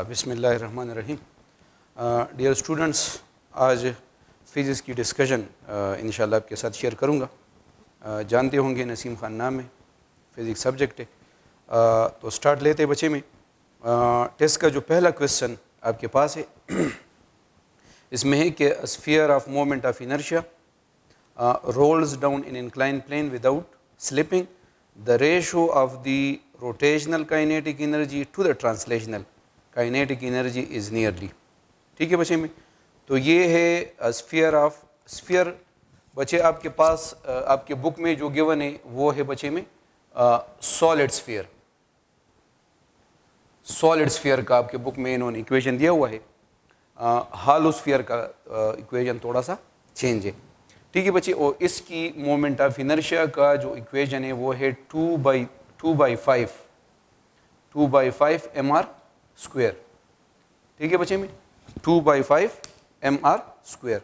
बिस्मिल्लाहिर्रहमानिर्रहीम। Dear students, आज physics की डिस्कशन इंशाल्लाह आपके साथ शेयर करूँगा। जानते होंगे नसीम ख़ान नाम है, फ़िज़िक्स सब्जेक्ट है। तो स्टार्ट लेते हैं बच्चे में। टेस्ट का जो पहला क्वेश्चन आपके पास है इसमें है कि sphere of moment of inertia rolls down in incline plane without slipping, the ratio of the rotational kinetic energy to the translational kinetic energy is nearly. ठीक है बच्चे में। तो ये है स्फीयर बच्चे आपके पास आपके बुक में जो गिवन है वो है बच्चे में सॉलिड स्फीयर। सॉलिड स्फीयर का आपके बुक में इन्होंने इक्वेशन दिया हुआ है। हॉलो स्फीयर का इक्वेशन थोड़ा सा चेंज है। ठीक है बच्चे। और इसकी मोमेंट ऑफ इनर्शिया का जो इक्वेशन है वो है 2/5 mr स्क्वायर। ठीक है बच्चे में 2/5 mr स्क्वायर।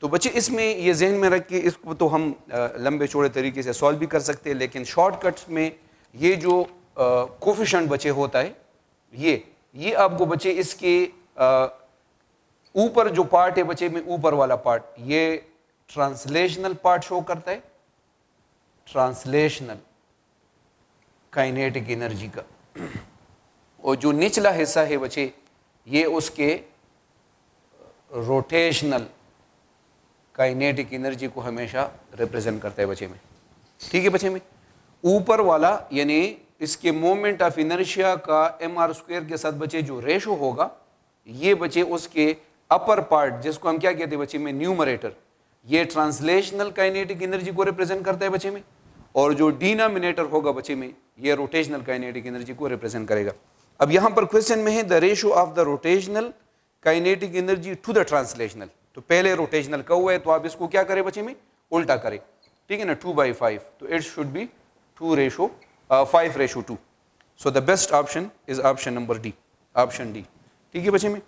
तो बच्चे इसमें ये जहन में रख के इसको तो हम लंबे चौड़े तरीके से सॉल्व भी कर सकते हैं, लेकिन शॉर्टकट्स में ये जो कोफिशिएंट बच्चे होता है ये आपको बच्चे इसके ऊपर जो पार्ट है बच्चे में ऊपर वाला पार्ट ये ट्रांसलेशनल पार्ट शो करता है, ट्रांसलेशनल काइनेटिक एनर्जी का। और जो निचला हिस्सा है बच्चे ये उसके रोटेशनल काइनेटिक एनर्जी को हमेशा रिप्रेजेंट करता है बच्चे में। ठीक है बच्चे में। ऊपर वाला यानी इसके मोमेंट ऑफ इनर्शिया का mr स्क्वायर के साथ बच्चे जो रेशो होगा ये बच्चे उसके अपर पार्ट जिसको हम क्या कहते हैं बच्चे में न्यूमरेटर, ये ट्रांसलेशनल काइनेटिक एनर्जी को रिप्रेजेंट करता है बच्चे में। और जो डिनोमिनेटर होगा बच्चे में ये रोटेशनल काइनेटिक एनर्जी को रिप्रेजेंट करेगा। अब यहाँ पर क्वेश्चन में है the ratio of the rotational kinetic energy to the translational. तो पहले रोटेशनल का हुआ है तो आप इसको क्या करें बच्चे में उल्टा करें। ठीक है ना, 2/5 तो it should be 5/2। So the best option is option number D, option D. ठीक है बच्चे में।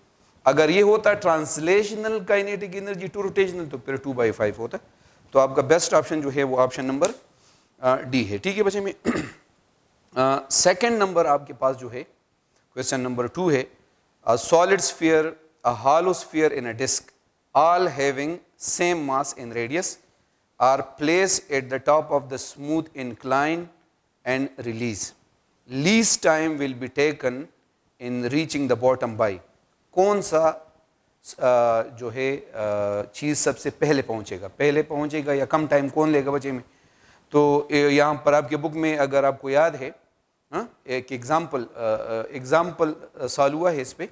अगर ये होता translational kinetic energy to rotational तो फिर 2/5 होता। तो आपका बेस्ट ऑप्शन जो है वो ऑप्शन नंबर डी है। ठीक है बच्चे में। सेकंड नंबर आपके पास जो है क्वेश्चन नंबर 2 है solid sphere, a hollow sphere in a disc all having same mass in radius are placed at the top of the smooth incline and release. Least time will be taken in reaching the bottom by कौन सा जो है चीज़ सबसे पहले पहुंचेगा या कम time कौन लेगा बच्चे में। तो यहाँ पर आपके बुक में अगर आपको याद है एक एग्जाम्पल सॉल्व हुआ है इस पे,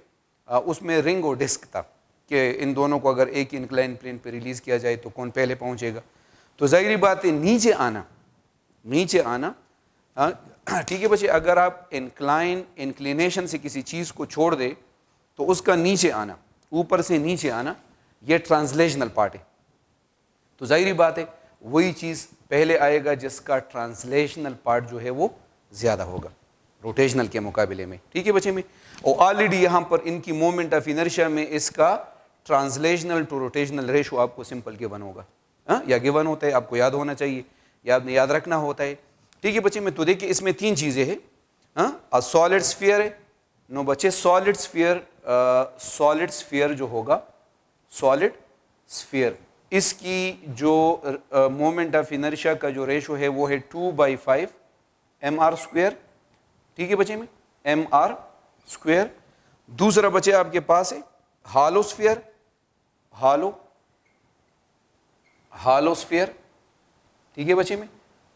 उसमें रिंग और डिस्क था कि इन दोनों को अगर एक इंक्लाइन प्लेन पे रिलीज़ किया जाए तो कौन पहले पहुंचेगा। तो ज़ाहिरी बात है नीचे आना। ठीक है बच्चे। अगर आप इंक्लिनेशन से किसी चीज़ को छोड़ दे तो उसका नीचे आना, ऊपर से नीचे आना, ये ट्रांसलेशनल पार्ट है। तो ज़ाहिरी बात है वही चीज़ पहले आएगा जिसका ट्रांसलेशनल पार्ट जो है वो ज़्यादा होगा रोटेशनल के मुकाबले में। ठीक है बच्चे में। और ऑलरेडी यहाँ पर इनकी मोमेंट ऑफ इनर्शिया में इसका ट्रांसलेशनल टू रोटेशनल रेशो आपको सिंपल गिवन होगा, या गिवन होता है, आपको याद होना चाहिए या आपने याद रखना होता है। ठीक है बच्चे में। तो देखिए इसमें 3 चीज़ें हैं। सॉलिड स्फीयर है नो बच्चे, सॉलिड स्फीयर जो होगा, सॉलिड स्फीयर इसकी जो मोमेंट ऑफ इनर्शिया का जो रेशो है वो है 2/5 mr स्क्वायर। ठीक है बच्चे में, mr स्क्वायर। दूसरा बच्चे आपके पास है हॉलो स्फीयर, हॉलो स्फीयर। ठीक है बच्चे में।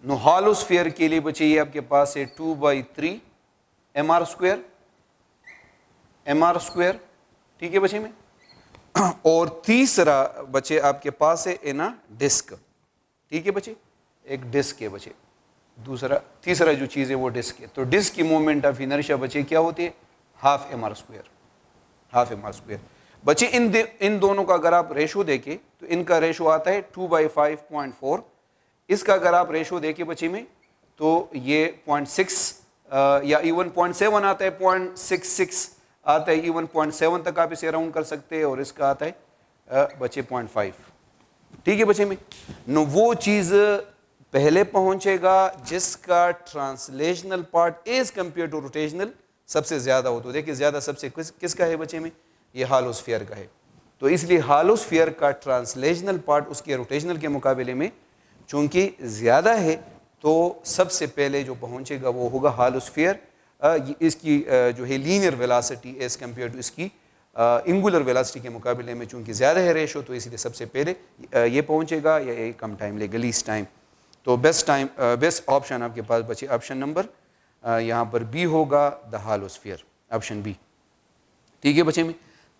नो हॉलो स्फीयर के लिए बच्चे ये आपके पास है 2/3 mr स्क्वायर, ठीक है बच्चे में। और तीसरा बच्चे आपके पास है इन डिस्क। ठीक है बच्चे, एक डिस्क है बच्चे। तीसरा जो चीज़ है वो डिस्क है। तो डिस्क की मोमेंट ऑफ इनर्शिया बच्चे क्या होती है, हाफ mr स्क्वायर। बच्चे इन दोनों का अगर आप रेशो देखें तो इनका रेशो आता है 2/5.4। इसका अगर आप रेशो देखें बच्चे में तो ये 0.6 या इवन 0.7 आता है, 0.66 आता है, इवन 0.7 तक आप इसे राउंड कर सकते हैं। और इसका आता है बच्चे 0.5। ठीक है बच्चे में। नो वो चीज़ पहले पहुंचेगा जिसका translational part as compare to rotational सबसे ज़्यादा हो, तो देखिए ज़्यादा सबसे किसका है बच्चे में, ये हालो स्फीयर का है। तो इसलिए हालो स्फीयर का ट्रांसलेशनल पार्ट उसके रोटेशनल के मुकाबले में चूँकि ज़्यादा है, तो सबसे पहले जो पहुँचेगा वो होगा हालो स्फीयर। इसकी जो है linear velocity as compare to इसकी एंगुलर वेलोसिटी के मुकाबले में चूँकि ज़्यादा है रेशो, तो इसलिए सबसे पहले ये पहुँचेगा या ये कम टाइम लेगा, लीस्ट टाइम। तो बेस्ट ऑप्शन आपके पास बचे ऑप्शन नंबर यहाँ पर बी होगा, the hollow sphere, option B. ठीक है बच्चे में।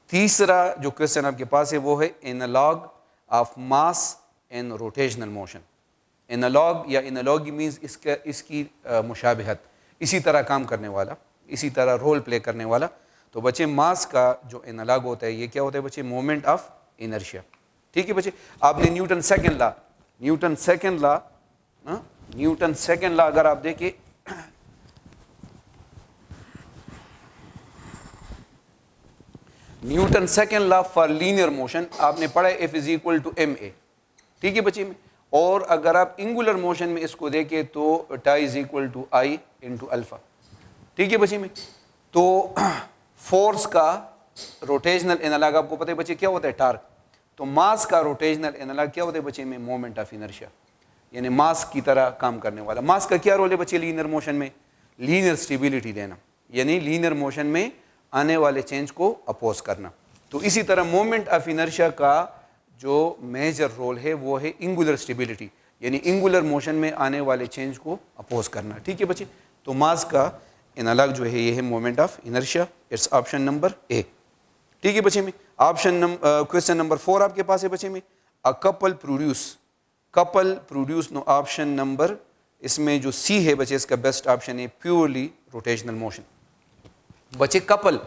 तीसरा जो क्वेश्चन आपके पास है वो है analog of mass in rotational motion. Analog या एनालॉगी मीन्स इसकी मुशाबिहत, इसी तरह काम करने वाला, इसी तरह रोल प्ले करने वाला। तो बच्चे मास का जो एनालॉग होता है ये क्या होता है बच्चे, मोमेंट ऑफ इनर्शिया। ठीक है बच्चे, आपने न्यूटन सेकंड लॉ अगर आप देखिए, newton second law for linear motion आपने पढ़ा है, F is equal to ma। ठीक है बच्चे में। और अगर आप एंगुलर मोशन में इसको देखें तो tau is equal to I into alpha. ठीक है बच्चे में। तो फोर्स का रोटेशनल एनालॉग आपको पता है बच्चे क्या होता है, टार्क। तो मास का रोटेशनल एनालॉग क्या होता है बच्चे में, मोमेंट ऑफ इनर्शिया, यानी मास की तरह काम करने वाला। मास का क्या रोल है बच्चे लीनियर मोशन में, लीनियर स्टेबिलिटी देना, यानी लीनियर मोशन में आने वाले चेंज को अपोज करना। तो इसी तरह मोमेंट ऑफ इनर्शिया का जो मेजर रोल है वो है एंगुलर स्टेबिलिटी, यानी एंगुलर मोशन में आने वाले चेंज को अपोज करना। ठीक है बच्चे। तो मास का एनालॉग जो है ये है moment of inertia, it's option number ए। ठीक है बच्चे में। क्वेश्चन नंबर 4 आपके पास है बच्चे में, a couple produce no option number, इसमें जो सी है बच्चे इसका बेस्ट ऑप्शन है, प्योरली रोटेशनल मोशन। बच्चे कपल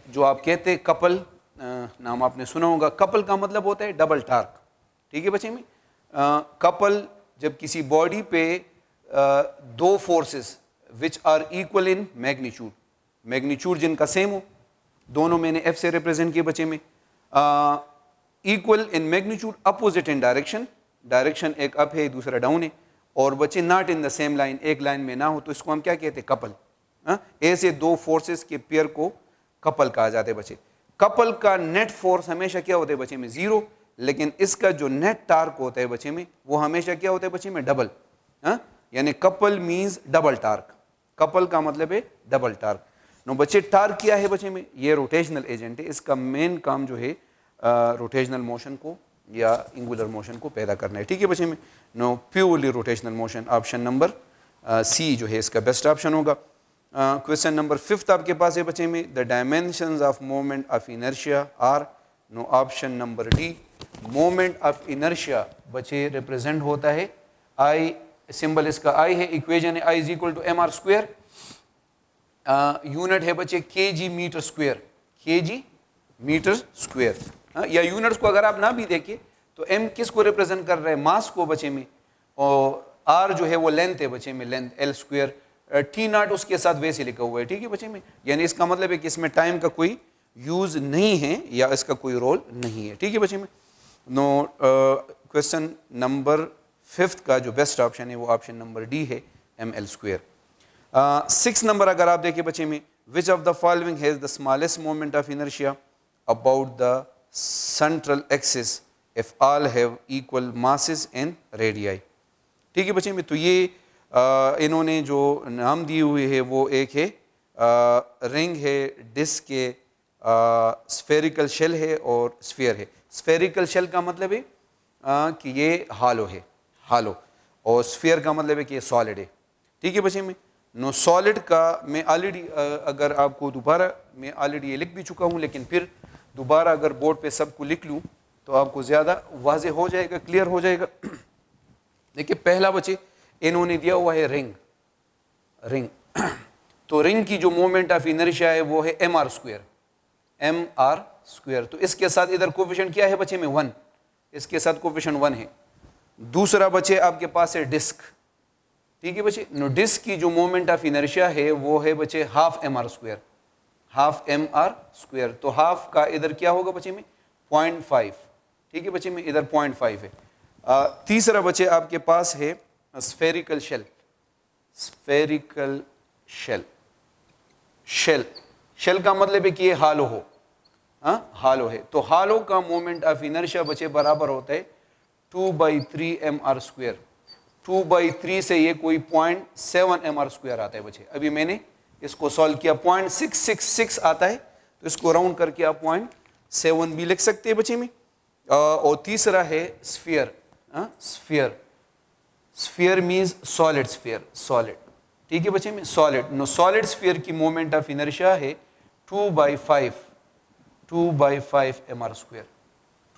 जो आप कहते हैं कपल, नाम आपने सुना होगा, कपल का मतलब होता है डबल टार्क। ठीक है बच्चे में। कपल जब किसी बॉडी पे दो forces which are equal in magnitude जिनका सेम हो, दोनों मैंने F से रिप्रेजेंट किए बच्चे में, equal in magnitude, opposite in direction एक अप है दूसरा डाउन है, और बच्चे not in the same line, एक लाइन में ना हो, तो इसको हम क्या कहते हैं, कपल। ऐसे दो फोर्सेस के पेयर को कपल कहा जाता है बच्चे। कपल का नेट फोर्स हमेशा क्या होता है बच्चे में, 0, लेकिन इसका जो नेट टार्क होता है बच्चे में वो हमेशा क्या होता है बच्चे में, डबल। यानी couple means double torque, couple का मतलब है डबल टार्क। नो बच्चे टार्क क्या है बच्चे में, ये रोटेशनल एजेंट है, इसका मेन काम जो है रोटेशनल मोशन को या एंगुलर मोशन को पैदा करना है। ठीक है बच्चे में। No purely rotational motion, option number C जो है इसका बेस्ट ऑप्शन होगा। क्वेश्चन नंबर 5 आपके पास है बच्चे में, the dimensions of moment of inertia are, no option number D, moment of inertia बच्चे रिप्रेजेंट होता है आई, सिंबल इसका आई है, इक्वेशन है I is equal to mr square, unit है बच्चे kg metre square, kg metre square. या यूनिट्स को अगर आप ना भी देखिए तो m किस को रिप्रेजेंट कर रहे हैं, मास को बच्चे में, और r जो है वो लेंथ है बच्चे में, length l square, t not उसके साथ वैसे लिखा हुआ है। ठीक है बच्चे में। यानी इसका मतलब है कि इसमें टाइम का कोई यूज नहीं है या इसका कोई रोल नहीं है। ठीक है बच्चे में। नो क्वेश्चन नंबर 5 का जो बेस्ट ऑप्शन है वो ऑप्शन नंबर डी है, ml स्क्वेयर। 6 नंबर अगर आप देखिए बच्चे में, which of the following has the smallest moment of inertia about the central axis if all have equal masses and radii. ठीक है बच्चे में। तो ये इन्होंने जो नाम दिए हुए है वो एक है रिंग है, डिस्क है, स्फेरिकल शेल है और स्फीयर है। स्फेरिकल शेल का मतलब है कि ये हालो है, हालो, और स्फीयर का मतलब है कि ये सॉलिड है। ठीक है बच्चे में। नो सॉलिड का मैं ऑलरेडी अगर आपको दोबारा, मैं ऑलरेडी ये लिख भी चुका हूँ, लेकिन फिर दोबारा अगर बोर्ड पे सबको लिख लूँ तो आपको ज़्यादा वाजे हो जाएगा, क्लियर हो जाएगा। देखिए पहला बच्चे इन्होंने दिया हुआ है रिंग तो रिंग की जो मोमेंट ऑफ इनर्शिया है वो है mr स्क्वेयर। तो इसके साथ इधर कोफिशिएंट क्या है बच्चे में, 1, इसके साथ कोफिशिएंट 1 है। दूसरा बच्चे आपके पास है डिस्क। ठीक है बच्चे। नो डिस्क की जो मोमेंट ऑफ इनर्शिया है वो है बच्चे हाफ mr स्क्वेयर। तो हाफ का इधर क्या होगा बच्चे में, 0.5। ठीक है बच्चे में, इधर 0.5 है। तीसरा बच्चे आपके पास है स्फेरिकल शेल। शेल, शेल का मतलब है कि ये हालो हो, हाँ हालो है, तो हालो का मोमेंट ऑफ इनर्शिया बचे बराबर होता है 2/3 mr²। 2/3 से ये कोई 0.7 mr² आता है बचे। अभी मैंने इसको सॉल्व किया, 0.666 आता है, तो इसको राउंड करके आप 0.7 भी लिख सकते हैं बचे में। और तीसरा है sphere, sphere, sphere means solid sphere, solid, ठीक है बच्चे में, सॉलिड। नो सॉलिड स्फीयर की मोमेंट ऑफ इनर्शिया है 2/5 mr²,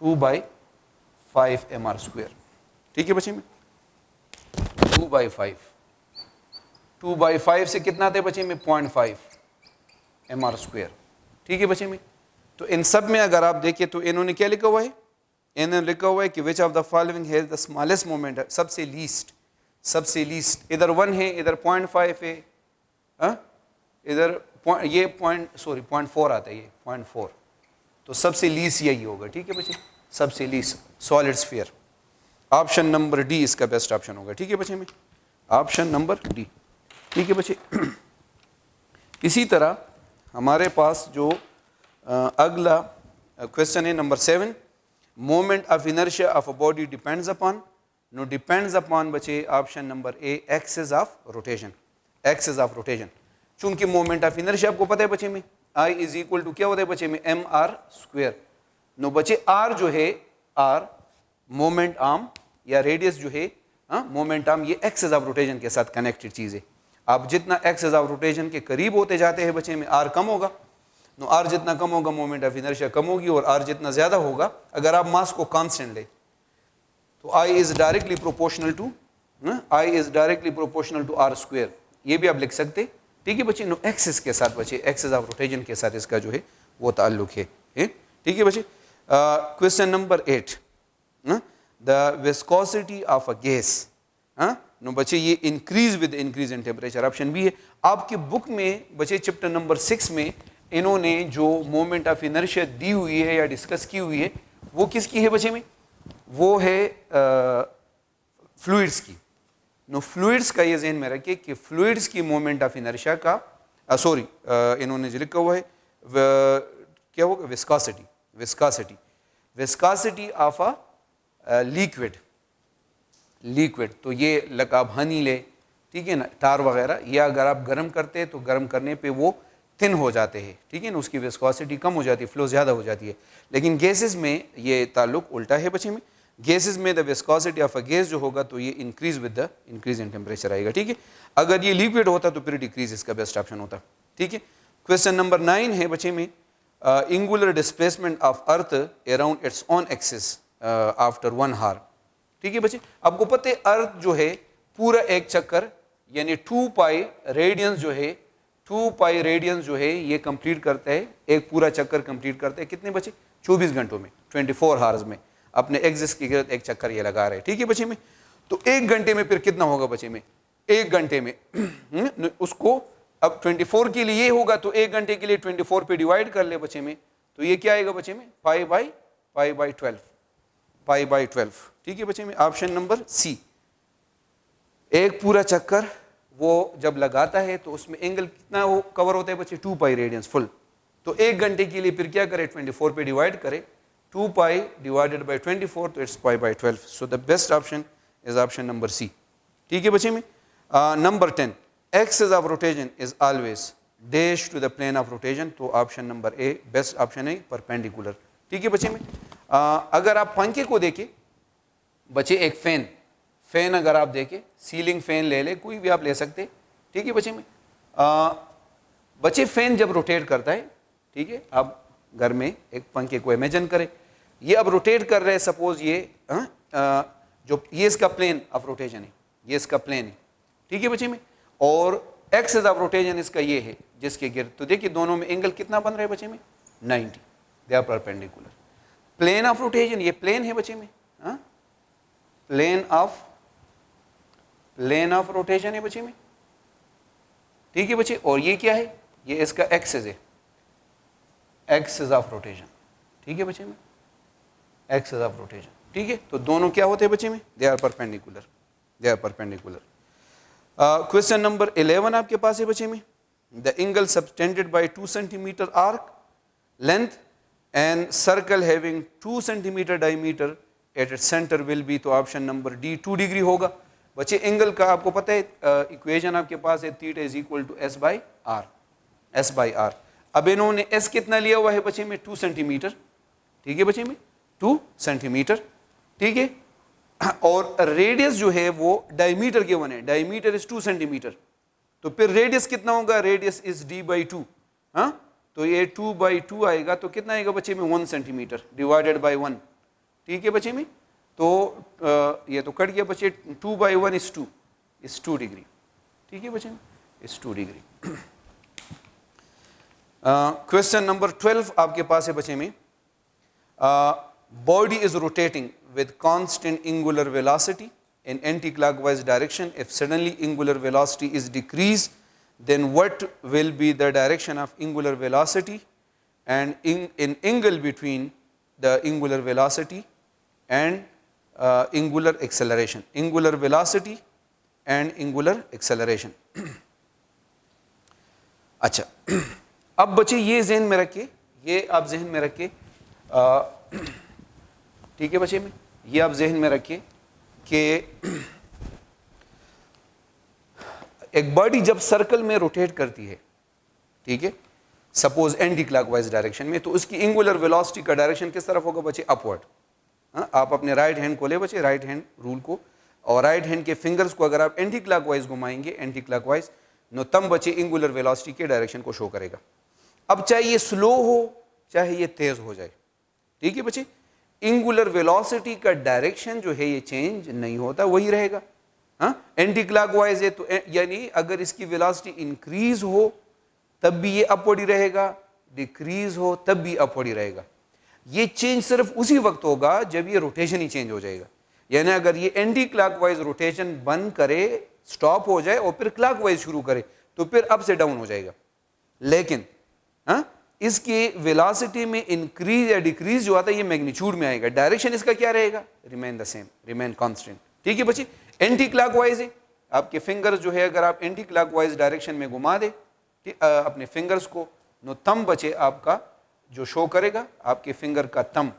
2/5 mr², ठीक है बच्चे में, 2/5, 2/5 से कितना आते बच्चे में 0.5 mr², ठीक है बच्चे में। तो इन सब में अगर आप देखिए तो इन्होंने क्या लिखा हुआ है, इन्होंने लिखा हुआ है कि which of the following has the smallest moment, सबसे लीस्ट, सबसे लीस्ट, इधर 1 है, इधर 0.5 है, इधर ये 0.4 आता है, ये 0.4, तो सबसे लीस्ट यही होगा, ठीक है बच्चे, सबसे least solid sphere. Option number D इसका बेस्ट ऑप्शन होगा, ठीक है बच्चे में, ऑप्शन नंबर डी, ठीक है बच्चे। इसी तरह हमारे पास जो अगला क्वेश्चन है number 7, moment of inertia of a body depends upon, no depends upon बचे option number A axis of rotation, axis of rotation. चूंकि मोमेंट ऑफ इनर्शिया आपको पता है बच्चे में I इज इक्वल टू क्या होता है बच्चे में mr², नो बच्चे r जो है, r मोमेंट आर्म या रेडियस जो है, मोमेंट आर्म, ये एक्सिस ऑफ रोटेशन के साथ कनेक्टेड चीज है। आप जितना एक्सिस ऑफ रोटेशन के करीब होते जाते हैं बच्चे में r कम होगा, नो r जितना कम होगा मोमेंट ऑफ इनर्शिया कम होगी, और r जितना ज्यादा होगा, अगर आप मास को कांस्टेंट ले तो I is directly proportional to, I is directly proportional to r², ये भी आप लिख सकते, ठीक है बच्चे। नो एक्सिस के साथ बच्चे, एक्सिस ऑफ रोटेशन के साथ इसका जो है वो ताल्लुक है, ठीक है बच्चे। Question number 8, the viscosity of a gas, no बच्चे ये increase with increase in temperature, option B है। आपकी बुक में बच्चे चैप्टर नंबर 6 में इन्होंने जो मोमेंट ऑफ इनर्शिया दी हुई है या डिस्कस की हुई है वो किसकी है बच्चे में, वो है फ्लूइड्स की। नो फ्लूइड्स का ये जहन में रखिए कि फ्लूइड्स की मोमेंट ऑफ इनर्शिया का इन्होंने जो लिखा हुआ है क्या होगा, viscosity, viscosity, viscosity of a liquid, liquid, तो ये लकाब हनी ले, ठीक है ना, टार वगैरह, ये अगर आप गर्म करते हैं तो गर्म करने पे वो थिन हो जाते हैं, ठीक है ना, उसकी विस्कोसिटी कम हो जाती है, फ्लो ज़्यादा हो जाती है। लेकिन गैसेस में ये ताल्लुक उल्टा है बच्चे में, गैसेस में the viscosity of a gas जो होगा तो ये increase with the increase in temperature आएगा, ठीक है। अगर ये लिक्विड होता तो फिर डिक्रीज इसका बेस्ट ऑप्शन होता, ठीक है। क्वेश्चन नंबर 9 है बच्चे में, angular displacement of earth around its own axis after 1 hour, ठीक है बच्चे। आपको पता है अर्थ जो है पूरा एक चक्कर यानी 2 पाई रेडियंस जो है, 2 पाई रेडियंस जो है ये कंप्लीट करता है, एक पूरा चक्कर कंप्लीट करता है कितने बच्चे, 24 घंटों में, 24 आवर्स में, अपने एक्सिस की गिरद एक चक्कर ये लगा रहे हैं, ठीक है बच्चे में। तो 1 घंटे में फिर कितना होगा बच्चे में, 1 घंटे में उसको अब 24 के लिए ये होगा तो 1 घंटे के लिए 24 पे डिवाइड कर ले बच्चे में, तो ये क्या आएगा बच्चे में, π/12, π/12, ठीक है बच्चे में। ऑप्शन नंबर सी, एक पूरा चक्कर वो जब लगाता है तो उसमें एंगल कितना वो कवर होता है बच्चे, 2 पाई रेडियंस फुल, तो 1 घंटे के लिए फिर क्या करे, 24 पे डिवाइड करे, 2 पाई डिवाइडेड बाई 24, तो it's π/12, so the best option is option number C, ठीक है बच्चे में। Number 10, axis of rotation is always dash to the plane of rotation, तो option number A best option है, परपेंडिकुलर, ठीक है बच्चे में। अगर आप पंखे को देखें बच्चे, एक फैन, फैन अगर आप देखें, सीलिंग फैन ले ले, कोई भी आप ले सकते, ठीक है बच्चे में। बच्चे फैन जब रोटेट करता है, ठीक है, आप घर में एक पंखे को इमेजिन करें, ये अब रोटेट कर रहे हैं, सपोज ये जो ये इसका प्लेन ऑफ रोटेशन है, ये इसका प्लेन है, ठीक है बच्चे में, और एक्सिस ऑफ रोटेशन इसका ये है जिसके गिर्द, तो देखिए दोनों में एंगल कितना बन रहा है बच्चे में, 90, they are perpendicular. Plane of rotation, ये प्लेन है बच्चे में, प्लेन ऑफ रोटेशन है बच्चे में, ठीक है बच्चे, और ये क्या है, ये इसका एक्सिस है, एक्सिस ऑफ रोटेशन, ठीक है बच्चे में, एक्सिस ऑफ रोटेशन, ठीक है। तो दोनों क्या होते हैं बच्चे में, they are perpendicular, they are perpendicular. Question number 11 आपके पास है बच्चे में, the angle subtended by 2 centimeter arc length and circle having 2 centimeter diameter at its center will be, तो ऑप्शन नंबर डी 2 डिग्री होगा। बच्चे एंगल का आपको पता है इक्वेशन आपके पास है theta is equal to S by R. अब इन्होंने एस कितना लिया हुआ है बच्चे में 2 सेंटीमीटर, ठीक है बच्चे में 2 सेंटीमीटर, ठीक है, और रेडियस जो है वो डायमीटर के 1 है, डायमीटर इज 2 सेंटीमीटर, तो फिर रेडियस कितना होगा, रेडियस इज डी बाई 2, हाँ, तो ये 2/2 आएगा, तो कितना आएगा बच्चे में 1 सेंटीमीटर डिवाइडेड बाई 1, ठीक है बच्चे में, तो ये तो कट गया बच्चे, 2/1 इज 2 डिग्री, ठीक है बच्चे में, इज 2 डिग्री। क्वेश्चन नंबर 12 आपके पास है बच्चे में, body is rotating with constant angular velocity in anti-clockwise direction. If suddenly angular velocity is decreased, then what will be the direction of angular velocity and in angle between the angular velocity and angular acceleration, angular velocity and angular acceleration. अच्छा, अब बच्चे ये जहन में रखिए, ये आप जहन में रखिए, ठीक है बच्चे में, ये आप जहन में रखिए कि एक बॉडी जब सर्कल में रोटेट करती है, ठीक है, सपोज एंटी क्लॉकवाइज डायरेक्शन में, तो उसकी एंगुलर वेलोसिटी का डायरेक्शन किस तरफ होगा बच्चे, अपवर्ड। आप अपने राइट हैंड को ले बच्चे, राइट हैंड रूल को, और राइट हैंड के फिंगर्स को अगर आप एंटी क्लॉकवाइज घुमाएंगे, एंटी क्लॉकवाइज, नो तब बच्चे एंगुलर वेलोसिटी के डायरेक्शन को शो करेगा। अब चाहे ये स्लो हो चाहे ये तेज हो जाए, ठीक है बच्चे, एंगुलर वेलोसिटी का डायरेक्शन जो है ये चेंज नहीं होता, वही रहेगा। हाँ, एंटी क्लॉकवाइज है तो यानी अगर इसकी वेलोसिटी इंक्रीज हो तब भी ये अपवर्ड ही रहेगा, डिक्रीज हो तब भी अपवर्ड ही रहेगा। ये चेंज सिर्फ उसी वक्त होगा जब ये रोटेशन ही चेंज हो जाएगा, यानी अगर ये एंटी क्लॉकवाइज रोटेशन बंद करे, स्टॉप हो जाए और फिर क्लॉकवाइज शुरू करे तो फिर अप से डाउन हो जाएगा। लेकिन हाँ, इसकी वेलोसिटी में इंक्रीज या डिक्रीज जो आता है ये मैग्नीट्यूड में आएगा, डायरेक्शन इसका क्या रहेगा, remain the same, remain constant, ठीक है बच्चे। एंटी क्लॉकवाइज है, आपके फिंगर्स जो है अगर आप एंटी क्लॉकवाइज डायरेक्शन में घुमा दे अपने फिंगर्स को, नो थंब बच्चे आपका जो शो करेगा, आपके फिंगर का थंब,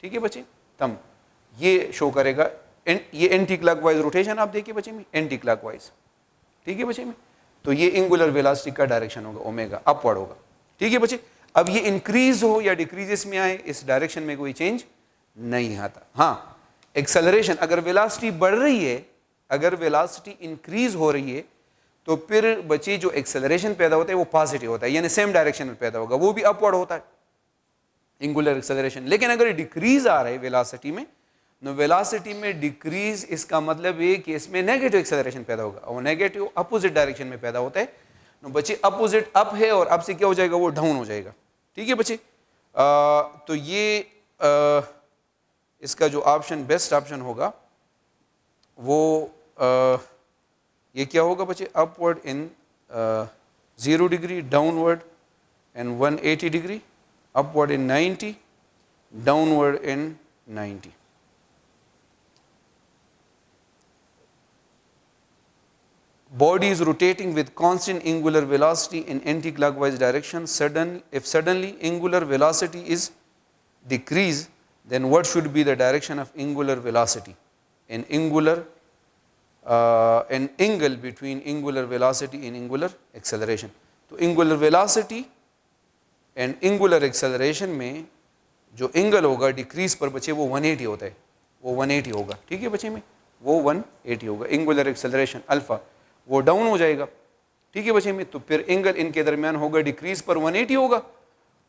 ठीक है बच्चे, थंब ये शो करेगा, ये एंटी क्लॉकवाइज रोटेशन आप देखिए बच्चे में, एंटी क्लॉकवाइज, ठीक है बच्चे में, तो ये एंगुलर वेलोसिटी का डायरेक्शन होगा ओमेगा, अपवर्ड होगा, ठीक है बच्चे। अब ये इंक्रीज हो या डिक्रीज में आए, इस डायरेक्शन में कोई चेंज नहीं आता। हाँ, एक्सेलरेशन, अगर वेलोसिटी बढ़ रही है, अगर वेलोसिटी इंक्रीज हो रही है तो फिर बच्चे जो एक्सेलरेशन पैदा होता है वो पॉजिटिव होता है, यानी सेम डायरेक्शन में पैदा होगा, वो भी अपवर्ड होता है एंगुलर एक्सेलरेशन। लेकिन अगर डिक्रीज आ रहा है वेलोसिटी में, नो वेलोसिटी में डिक्रीज, इसका मतलब ये कि इसमें नेगेटिव एक्सेलरेशन पैदा होगा, और नेगेटिव अपोजिट डायरेक्शन में पैदा होता है। नो बच्चे अपोजिट अप है और अप से क्या हो जाएगा, वो डाउन हो जाएगा, ठीक है बच्चे। तो ये इसका जो ऑप्शन बेस्ट ऑप्शन होगा वो ये क्या होगा बच्चे, upward in 0 degree, downward in 180 degree, upward in 90, downward in 90। Body is rotating with constant angular velocity in anti-clockwise direction. If suddenly angular velocity is decreased, then what should be the direction of angular velocity? An angle between angular velocity and angular acceleration. तो angular velocity and angular acceleration में जो angle होगा decrease पर बच्चे वो 180 होता है, वो 180 होगा, ठीक है बच्चे में, वो 180 होगा। एंगुलर एक्सेलरेशन अल्फा वो डाउन हो जाएगा, ठीक है बच्चे में, तो फिर एंगल इनके दरमियान होगा डिक्रीज पर 180 होगा,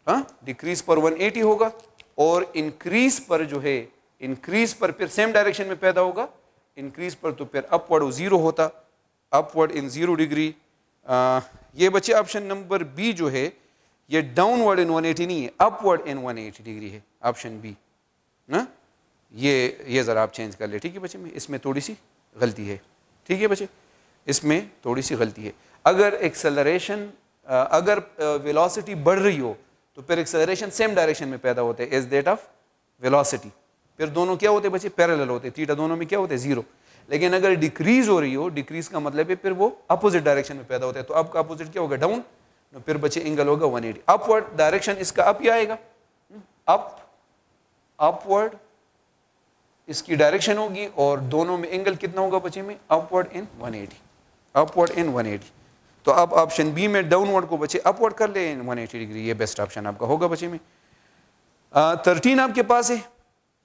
हाँ, डिक्रीज पर 180 होगा, और इंक्रीज पर जो है, इंक्रीज पर फिर सेम डायरेक्शन में पैदा होगा, इंक्रीज पर तो फिर अपवर्ड 0 होता, अपवर्ड इन 0 डिग्री। ये बच्चे ऑप्शन नंबर बी जो है ये डाउनवर्ड इन 180 नहीं है, अपवर्ड इन 180 डिग्री है, ऑप्शन बी ना, ये ज़रा आप चेंज कर ले, ठीक है बच्चे में, इसमें थोड़ी सी गलती है, ठीक है बच्चे, इसमें थोड़ी सी गलती है। अगर एक्सेलरेशन, अगर वेलोसिटी बढ़ रही हो तो फिर एक्सेलरेशन सेम डायरेक्शन में पैदा होते हैं एज दैट ऑफ वेलोसिटी, फिर दोनों क्या होते हैं बच्चे, पैरेलल होते हैं, थीटा दोनों में क्या होते हैं 0। लेकिन अगर डिक्रीज हो रही हो, डिक्रीज का मतलब है फिर वो अपोजिट डायरेक्शन में पैदा होते हैं, तो अब का अपोजिट क्या होगा, डाउन, तो फिर बचे एंगल होगा 180। अपवर्ड डायरेक्शन इसका अप ही आएगा, अप, अपवर्ड इसकी डायरेक्शन होगी, और दोनों में एंगल कितना होगा बचे में, अपवर्ड इन 180, अपवर्ड इन 180। तो अब ऑप्शन बी में डाउनवर्ड को बचे अपवर्ड कर ले इन 180 डिग्री, ये बेस्ट ऑप्शन आपका होगा बचे में। 13 आपके पास है,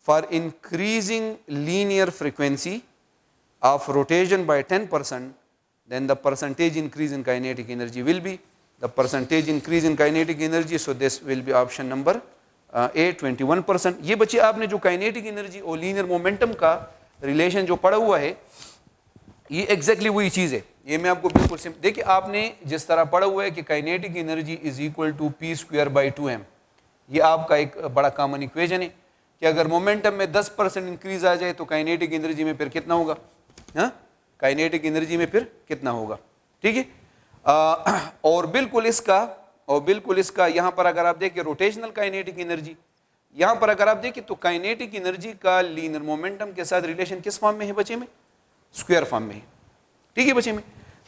for increasing linear frequency of rotation bye 10%, then the percentage increase in kinetic energy will be, the percentage increase in kinetic energy, so this will be option number A 21%। ये बच्चे आपने जो काइनेटिक एनर्जी और linear momentum का relation जो पढ़ा हुआ है, ये एग्जैक्टली वही चीज़ है। ये मैं आपको बिल्कुल सिंपल, देखिए आपने जिस तरह पढ़ा हुआ है कि kinetic energy is equal to p²/2m, ये आपका एक बड़ा कॉमन इक्वेशन है कि अगर मोमेंटम में 10% इंक्रीज आ जाए तो काइनेटिक एनर्जी में फिर कितना होगा, हाँ, काइनेटिक एनर्जी में फिर कितना होगा, ठीक है। और बिल्कुल इसका यहाँ पर अगर आप देखें रोटेशनल काइनेटिक एनर्जी, यहाँ पर अगर आप देखें तो काइनेटिक एनर्जी का लीनियर मोमेंटम के साथ रिलेशन किस फॉर्म में है बच्चे में, स्क्वायर फॉर्म में है, ठीक है बच्चे में।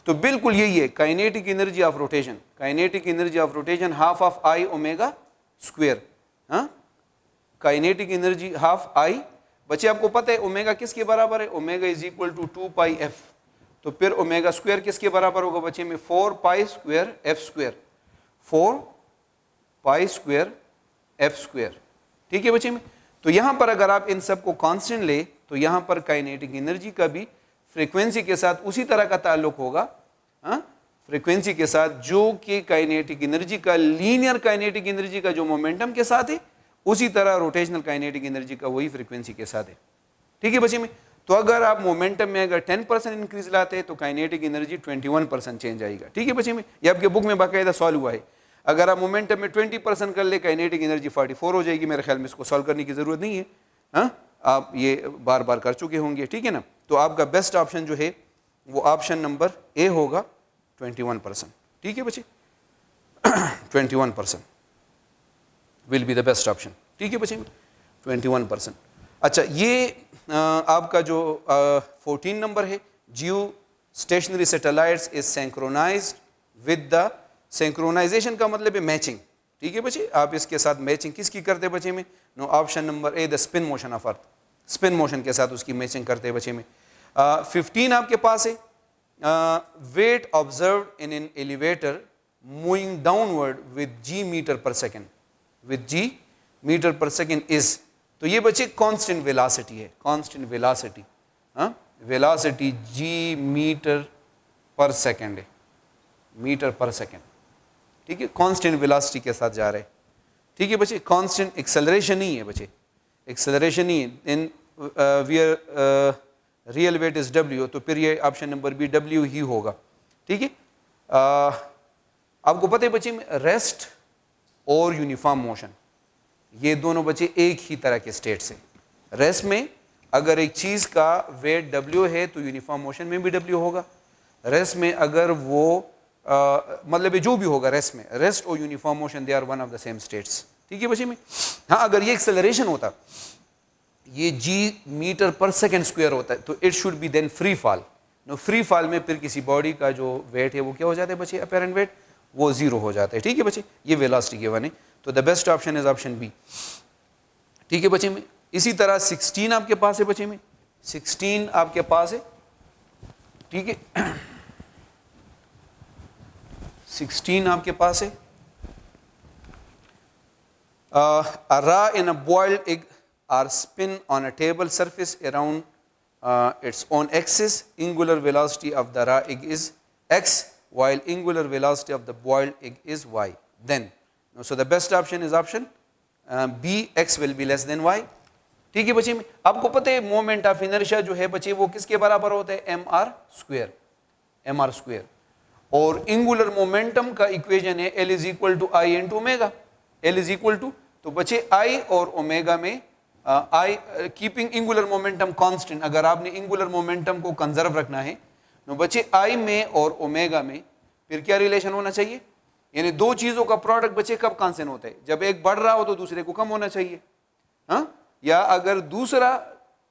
तो बिल्कुल यही है kinetic energy of rotation, kinetic energy of rotation half of I omega square, हाँ, काइनेटिक एनर्जी हाफ आई। बच्चे आपको पता है ओमेगा किसके बराबर है, omega is equal to 2πf, तो फिर ओमेगा स्क्वायर किसके बराबर होगा बच्चे में, 4π² f², 4π² f², ठीक है बच्चे में। तो यहां पर अगर आप इन सब को कांस्टेंट ले तो यहां पर काइनेटिक एनर्जी का भी फ्रीक्वेंसी के साथ उसी तरह का ताल्लुक होगा, हाँ, फ्रीक्वेंसी के साथ जो कि काइनेटिक एनर्जी का लीनियर काइनेटिक एनर्जी का जो मोमेंटम के साथ है, उसी तरह रोटेशनल काइनेटिक एनर्जी का वही फ्रीक्वेंसी के साथ है, ठीक है बच्चे में। तो अगर आप मोमेंटम में अगर 10% इंक्रीज लाते हैं तो काइनेटिक एनर्जी 21% चेंज आएगा, ठीक है बच्चे में। ये आपके बुक में बाकायदा सॉल्व हुआ है। अगर आप मोमेंटम में 20% कर ले काइनेटिक एनर्जी 44 हो जाएगी। मेरे ख्याल में इसको सॉल्व करने की जरूरत नहीं है, हाँ, आप ये बार बार कर चुके होंगे, ठीक है ना। तो आपका बेस्ट ऑप्शन जो है वो ऑप्शन नंबर ए होगा 21%, ठीक है बच्चे 21% will be the best option, ठीक है बच्चे 21%। अच्छा, ये आपका जो 14 नंबर है, geostationary satellites is synchronized with the, synchronization का मतलब है मैचिंग, ठीक है बच्चे। आप इसके साथ मैचिंग किसकी करते हैं बच्चे में, no, option number A the spin motion of earth, spin motion के साथ उसकी मैचिंग करते हैं बच्चे में। 15 आपके पास है, weight observed in an elevator moving downward with g metre per second, with g metre per second is, तो ये बच्चे कांस्टेंट वेलोसिटी है, कांस्टेंट वेलोसिटी, हाँ, velocity g metre per second है, मीटर पर सेकेंड, ठीक है, कांस्टेंट वेलोसिटी के साथ जा रहे हैं, ठीक है बच्चे। कांस्टेंट एक्सेलरेशन नहीं है बच्चे, एक्सेलरेशन नहीं है। In where real weight is w, तो फिर ये ऑप्शन नंबर बी w ही होगा, ठीक है। आपको पता है बच्चे में रेस्ट और यूनिफॉर्म मोशन, ये दोनों बच्चे एक ही तरह के स्टेट से। रेस्ट में अगर एक चीज़ का वेट w है तो यूनिफॉर्म मोशन में भी w होगा। रेस्ट में अगर वो मतलब जो भी होगा रेस्ट में, रेस्ट और uniform motion they are one of the same states, ठीक है बच्चे में। हाँ, अगर ये एक्सेलरेशन होता, ये g metre per second square होता है, तो it should be then free fall. No, free fall में फिर किसी बॉडी का जो वेट है वो क्या हो जाता है बच्चे, अपेरेंट वेट वो 0 हो जाता है, ठीक है बच्चे। ये वेलोसिटी गिवन है, तो the best option is option B, ठीक है बच्चे में। इसी तरह 16 आपके पास है बच्चे में, 16 आपके पास है, ठीक है 16 आपके पास है। A raw in a boiled egg are spin on a table surface around its own axis. Angular velocity of the raw egg is x, while angular velocity of the boiled egg is y. Then, so the best option is option B, x will be less than y. ठीक है बच्चे में। आपको पता है moment of inertia जो है बच्चे वो किसके बराबर होता है, mr स्क्वायर, mr स्क्वायर। और एंगुलर मोमेंटम का इक्वेशन है L is equal to I into omega, L is equal to, तो बच्चे I और ओमेगा में I keeping angular momentum constant, अगर आपने एंगुलर मोमेंटम को कंजर्व रखना है तो बच्चे I में और ओमेगा में फिर क्या रिलेशन होना चाहिए, यानी दो चीजों का प्रोडक्ट बच्चे कब कांस्टेंट होता है, जब एक बढ़ रहा हो तो दूसरे को कम होना चाहिए, हाँ, या अगर दूसरा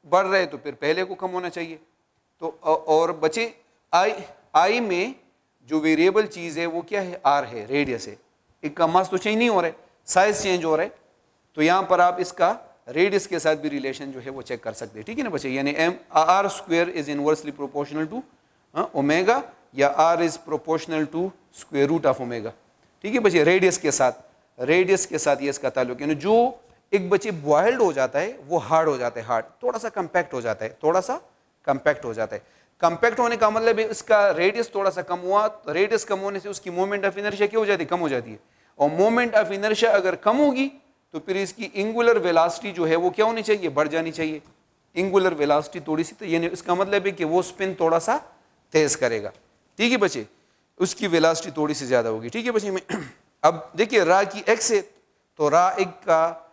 बढ़ रहा है तो फिर पहले को कम होना चाहिए। तो और बच्चे I में जो वेरिएबल चीज़ है वो क्या है, आर है, रेडियस है, एक का मास तो चेंज नहीं हो रहा है, साइज चेंज हो रहा है, तो यहाँ पर आप इसका रेडियस के साथ भी रिलेशन जो है वो चेक कर सकते हैं, ठीक है ना बच्चे, यानी M R square is inversely proportional to omega या R is proportional to square root of omega, ठीक है बच्चे, रेडियस के साथ ये इसका ताल्लुक, यानी जो एक बच्चे बॉइल्ड हो जाता है वो हार्ड हो जाता है, हार्ड थोड़ा सा कंपैक्ट हो जाता है, थोड़ा सा कंपैक्ट हो जाता है। कंपैक्ट होने का मतलब है इसका रेडियस थोड़ा सा कम हुआ, तो रेडियस कम होने से उसकी मोमेंट ऑफ इनर्शिया क्या हो जाती है, कम हो जाती है, और मोमेंट ऑफ इनर्शिया अगर कम होगी तो फिर इसकी एंगुलर वेलोसिटी जो है वो क्या होनी चाहिए, बढ़ जानी चाहिए, एंगुलर वेलोसिटी थोड़ी सी, तो यानी इसका मतलब है कि वो स्पिन थोड़ा सा तेज करेगा, ठीक है बच्चे, उसकी वेलोसिटी थोड़ी सी ज्यादा होगी, ठीक है बच्चे में। अब देखिए रा की एक्स है, तो रा एक का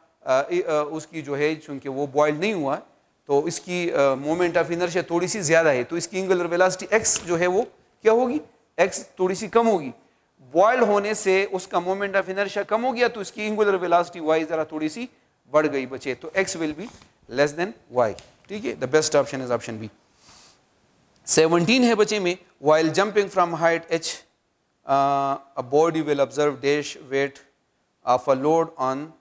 उसकी जो है चूंकि वो बॉइल नहीं हुआ तो इसकी मोमेंट ऑफ इनर्शिया थोड़ी सी ज्यादा है, तो इसकी एंगुलर वेलोसिटी एक्स जो है वो क्या होगी, एक्स थोड़ी सी कम होगी, बॉइल्ड होने से उसका मोमेंट ऑफ इनर्शिया कम हो गया तो इसकी एंगुलर वेलोसिटी वाई जरा थोड़ी सी बढ़ गई बच्चे, तो x will be less than y, ठीक है, the best option is option B. 17 है बच्चे में, while jumping from height h a body will observe dash weight of a load on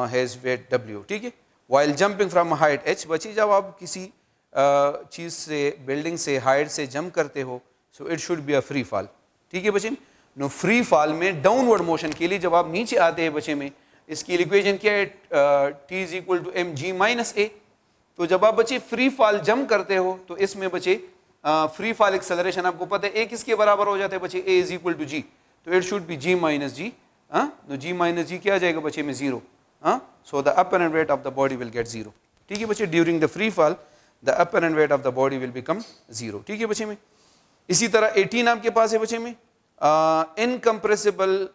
his weight w, ठीक है, while jumping from height h बच्चे जब आप किसी चीज़ से, बिल्डिंग से, हाइट से जंप करते हो, so it should be a free fall, ठीक है बच्चे, नो फ्री फॉल में डाउनवर्ड मोशन के लिए जब आप नीचे आते हैं बच्चे में, इसकी इक्वेशन क्या है, t is equal to M G minus A, तो जब आप बच्चे फ्री फॉल जंप करते हो तो इसमें बच्चे फ्री फॉल एक्सेलरेशन आपको पता है ए किसके बराबर हो जाता है बच्चे, A is equal to G, तो it should be G minus G, तो जी माइनस जी क्या आ जाएगा बच्चे में, zero, so the apparent weight of the body will get zero, ठीक है बच्चे, during the free fall the apparent weight of the body will become zero, ठीक है बच्चे में। इसी तरह 18 आपके पास है बच्चे में, इनकम्प्रेसिबल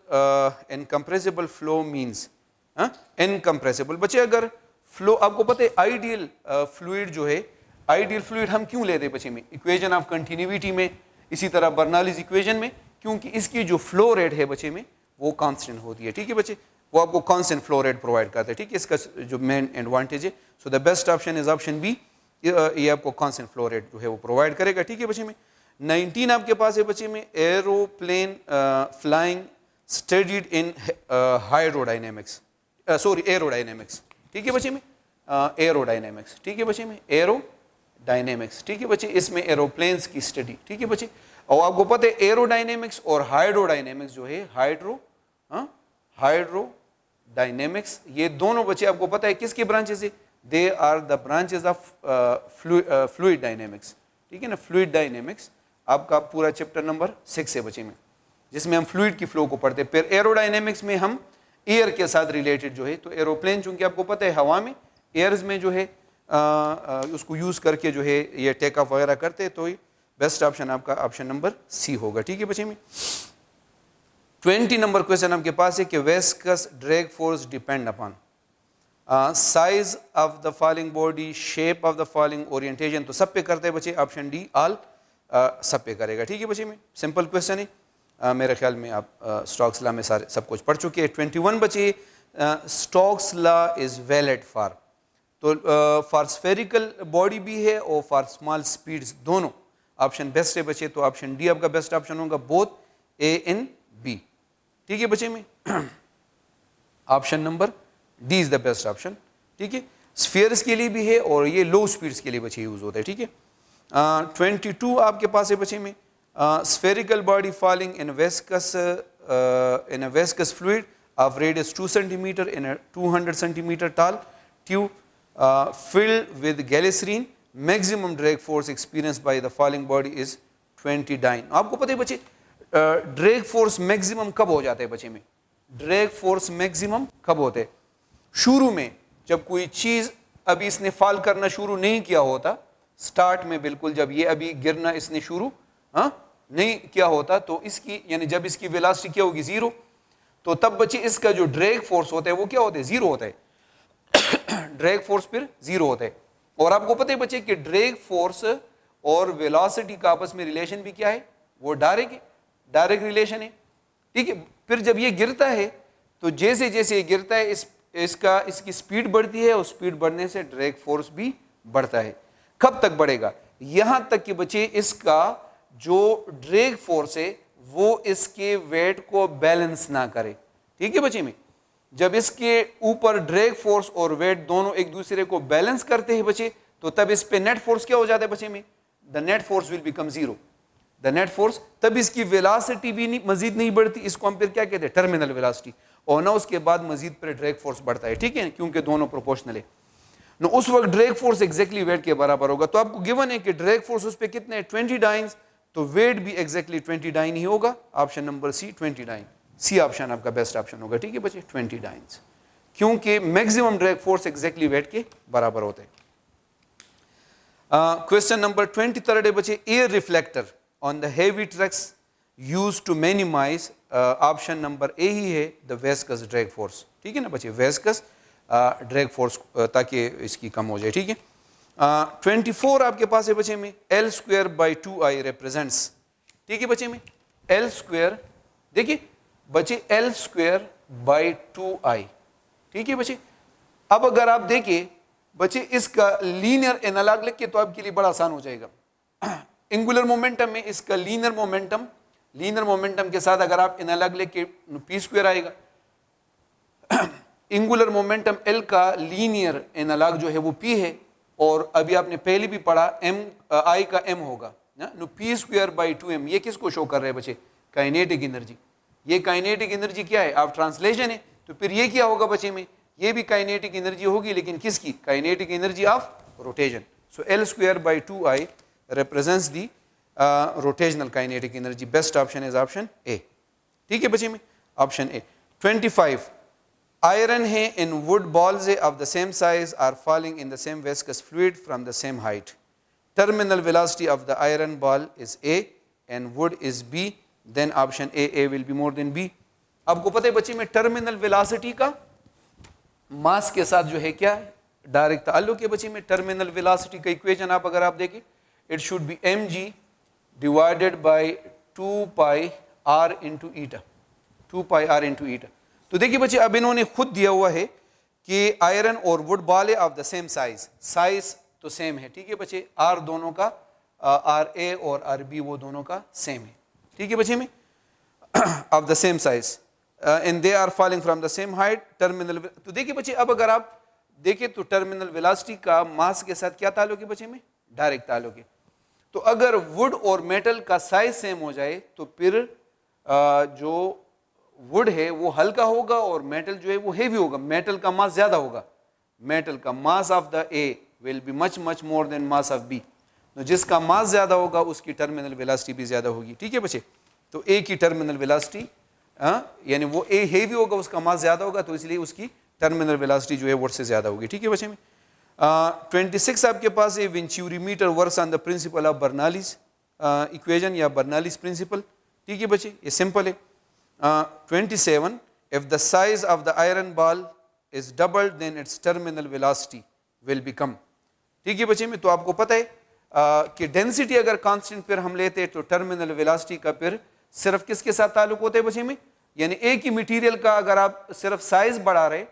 फ्लो मीन्स, इनकम्प्रेसिबल बच्चे, अगर फ्लो आपको पता है आइडियल फ्लूइड जो है, आइडियल फ्लूइड हम क्यों लेते हैं बच्चे में, इक्वेशन ऑफ कंटिन्यूटी में, इसी तरह बर्नौलीज इक्वेशन में, क्योंकि इसकी जो फ्लो रेट है बच्चे में वो कांस्टेंट होती है, ठीक है बच्चे, वो आपको कांस्टेंट फ्लो रेट प्रोवाइड करते हैं, ठीक है, इसका जो मेन एडवांटेज है, so the best option is option B, ये आपको कांस्टेंट फ्लो रेट जो है वो प्रोवाइड करेगा, ठीक है बच्चे में। 19 आपके पास है बच्चे में, aeroplane flying studied in hydrodynamics, sorry aerodynamics, ठीक है बच्चे में, एरोडायनेमिक्स, ठीक है बच्चे में, एरोडायनेमिक्स, ठीक है बच्चे, इसमें एरोप्लेन्स की स्टडी, ठीक है बच्चे, और आपको पता है एरोडायनेमिक्स और हाइड्रोडायनेमिक्स जो है, हाइड्रोडायनेमिक्स, ये दोनों बच्चे आपको पता है किसके ब्रांचेस है, they are the branches of fluid dynamics, ठीक है ना, फ्लूइड डायनेमिक्स आपका पूरा चैप्टर नंबर 6 है बच्चे में, जिसमें हम फ्लूइड की फ्लो को पढ़ते हैं। फिर एरोडायनेमिक्स में हम एयर के साथ रिलेटेड जो है, तो एरोप्लेन चूंकि आपको पता है हवा में, एयर्स में जो है उसको यूज करके जो है ये टेक ऑफ वगैरह करते हैं, तो बेस्ट ऑप्शन आपका ऑप्शन नंबर सी होगा, ठीक है बच्चे में। 20 नंबर क्वेश्चन आपके पास है कि viscous drag force depend upon size of the falling body, shape of the falling, orientation, तो सब पे करते हैं बच्चे, ऑप्शन डी ऑल सब पे करेगा, ठीक है बच्चे में, सिंपल क्वेश्चन है, मेरे ख्याल में आप स्टोक्स लॉ में सारे सब कुछ पढ़ चुके हैं। 21 बच्चे, Stokes law is valid for, तो फॉर स्फेरिकल बॉडी भी है और फॉर स्मॉल स्पीड्स दोनों, ऑप्शन बेस्ट है बच्चे, तो ऑप्शन डी आपका बेस्ट ऑप्शन होगा, बोथ ए एंड बी, ठीक है बच्चे में, option number D is the best option, ठीक है, स्फीयर्स के लिए भी है और ये लो स्पीड्स के लिए बच्चे यूज होता है, ठीक है। 22 आपके पास है बच्चे में, spherical body falling in a viscous fluid of radius 2 centimeter in a 200 centimeter tall tube filled with glycerine, maximum drag force experienced by the falling body is 20 dyne। आपको पता है बच्चे ड्रैग फोर्स मैक्सिमम कब हो जाता है बच्चे में, ड्रैग फोर्स मैक्सिमम कब होते हैं, शुरू में, जब कोई चीज अभी इसने फॉल करना शुरू नहीं किया होता, स्टार्ट में बिल्कुल जब ये अभी गिरना इसने शुरू नहीं किया होता, तो इसकी यानी जब इसकी वेलोसिटी क्या होगी, जीरो, तो तब बच्चे इसका जो ड्रैग फोर्स होता है वो क्या होता है, जीरो होता है, ड्रैग फोर्स फिर जीरो होता है। और आपको पता है बच्चे कि ड्रैग फोर्स और वेलोसिटी का आपस में रिलेशन भी क्या है, वो डायरेक्ट रिलेशन है, ठीक है। फिर जब ये गिरता है तो जैसे जैसे ये गिरता है इसकी स्पीड बढ़ती है और स्पीड बढ़ने से ड्रैग फोर्स भी बढ़ता है। कब तक बढ़ेगा, यहां तक कि बच्चे इसका जो ड्रैग फोर्स है वो इसके वेट को बैलेंस ना करे। ठीक है बच्चे में, जब इसके ऊपर ड्रैग फोर्स और वेट दोनों एक दूसरे को बैलेंस करते हैं बच्चे, तो तब इस पे नेट फोर्स क्या हो जाता है बच्चे में, the net force will become zero, the net force. तब इसकी वेलोसिटी भी नहीं, मजीद नहीं बढ़ती, इसको हम फिर क्या कहते हैं, टर्मिनल वेलोसिटी, और ना उसके बाद मजीद पर ड्रैग फोर्स बढ़ता है। ठीक है, क्योंकि दोनों प्रोपोर्शनल है। ना उस वक्त ड्रैग फोर्स एग्जैक्टली वेट के बराबर होगा। तो आपको गिवन है कि ड्रैग फोर्स उस पर कितने 20 डाइन्स, तो वेट भी एग्जैक्टली 20 डाइन ही होगा। Option number C 20 dyne, C option आपका बेस्ट ऑप्शन होगा। ठीक है बच्चे, 20 डाइन्स, क्योंकि maximum drag force exactly weight के बराबर होते हैं। क्वेश्चन नंबर 23 है बच्चे, air reflector on the heavy trucks use to minimize, option number A ही है, द वेस्कस ड्रैग फोर्स। ठीक है ना बच्चे, वेस्कस ड्रैग फोर्स, ताकि इसकी कम हो जाए। ठीक है, 24 आपके पास है बच्चे में, L square by 2i represents. ठीक है बच्चे में, एल स्क्वायर, देखिए बच्चे एल स्क्वायर बाई 2i। ठीक है बच्चे, अब अगर आप देखिए बच्चे इसका लीनियर एनालॉग लिख के तो आपके लिए बड़ा आसान हो जाएगा। एंगुलर मोमेंटम में इसका लीनियर मोमेंटम के साथ अगर आप एनालॉग लिख के पी स्क्वायर आएगा। एंगुलर मोमेंटम एल का लीनियर एनालॉग जो है वो पी है, और अभी आपने पहले भी पढ़ा एम आई का एम होगा ना, पी स्क्वायर बाई 2m। ये किसको शो कर रहे हैं बच्चे, काइनेटिक एनर्जी। ये काइनेटिक एनर्जी क्या है, आप ट्रांसलेशन है, तो फिर ये क्या होगा बच्चे में, ये भी काइनेटिक एनर्जी होगी, लेकिन किसकी, kinetic energy of rotation. So L square by 2i represents the rotational kinetic energy. Best option is option A. ठीक है बच्चे में, option A. 25 iron है in wood balls of the same size are falling in the same viscous fluid from the same height. Terminal velocity of the iron ball is A and wood is B. Then option A will be more than B. आपको पता है बच्चे में terminal velocity का मास के साथ जो है क्या डायरेक्ट ताल्लुक है बच्चे में। टर्मिनल वेलोसिटी का इक्वेशन आप अगर आप देखें, it should be mg divided by 2 pi r into eta, 2 pi r into eta। तो देखिए बच्चे, अब इन्होंने खुद दिया हुआ है कि आयरन और would ball of the same size, size तो सेम है। ठीक है बच्चे, आर दोनों का, आर ए और आर बी वो दोनों का सेम है। ठीक है बच्चे में, of the same size and they are falling from the same height. Terminal, तो देखिए बच्चे, अब अगर आप देखें तो टर्मिनल वेलोसिटी का मास के साथ क्या ताल्लुक है बच्चे में, डायरेक्ट ताल्लुक है। तो अगर वुड और मेटल का साइज सेम हो जाए तो फिर जो वुड है वो हल्का होगा और मेटल जो है वो हेवी होगा, मेटल का मास ज्यादा होगा। मेटल का mass of the A will be much more than mass of B. तो जिसका मास ज्यादा होगा उसकी टर्मिनल वेलोसिटी भी ज्यादा होगी। ठीक है बच्चे, तो ए की टर्मिनल वेलोसिटी, यानी वो ए हेवी होगा, उसका मास ज्यादा होगा, तो इसलिए उसकी टर्मिनल वेलोसिटी जो है वो से ज्यादा होगी। ठीक है बच्चे में, 26 आपके पास है, venturimeter works on the principle of Bernoulli's equation या बर्नौलीज प्रिंसिपल। ठीक है बच्चे, ये सिंपल है। 27 if the size of the iron ball is doubled then its terminal velocity will become. ठीक है बच्चे में, तो आपको पता है कि डेंसिटी अगर कांस्टेंट फिर हम लेते हैं तो टर्मिनल वेलोसिटी का फिर सिर्फ किसके साथ ताल्लुक होता है बच्चे में, यानी एक ही मटेरियल का अगर आप सिर्फ साइज बढ़ा रहे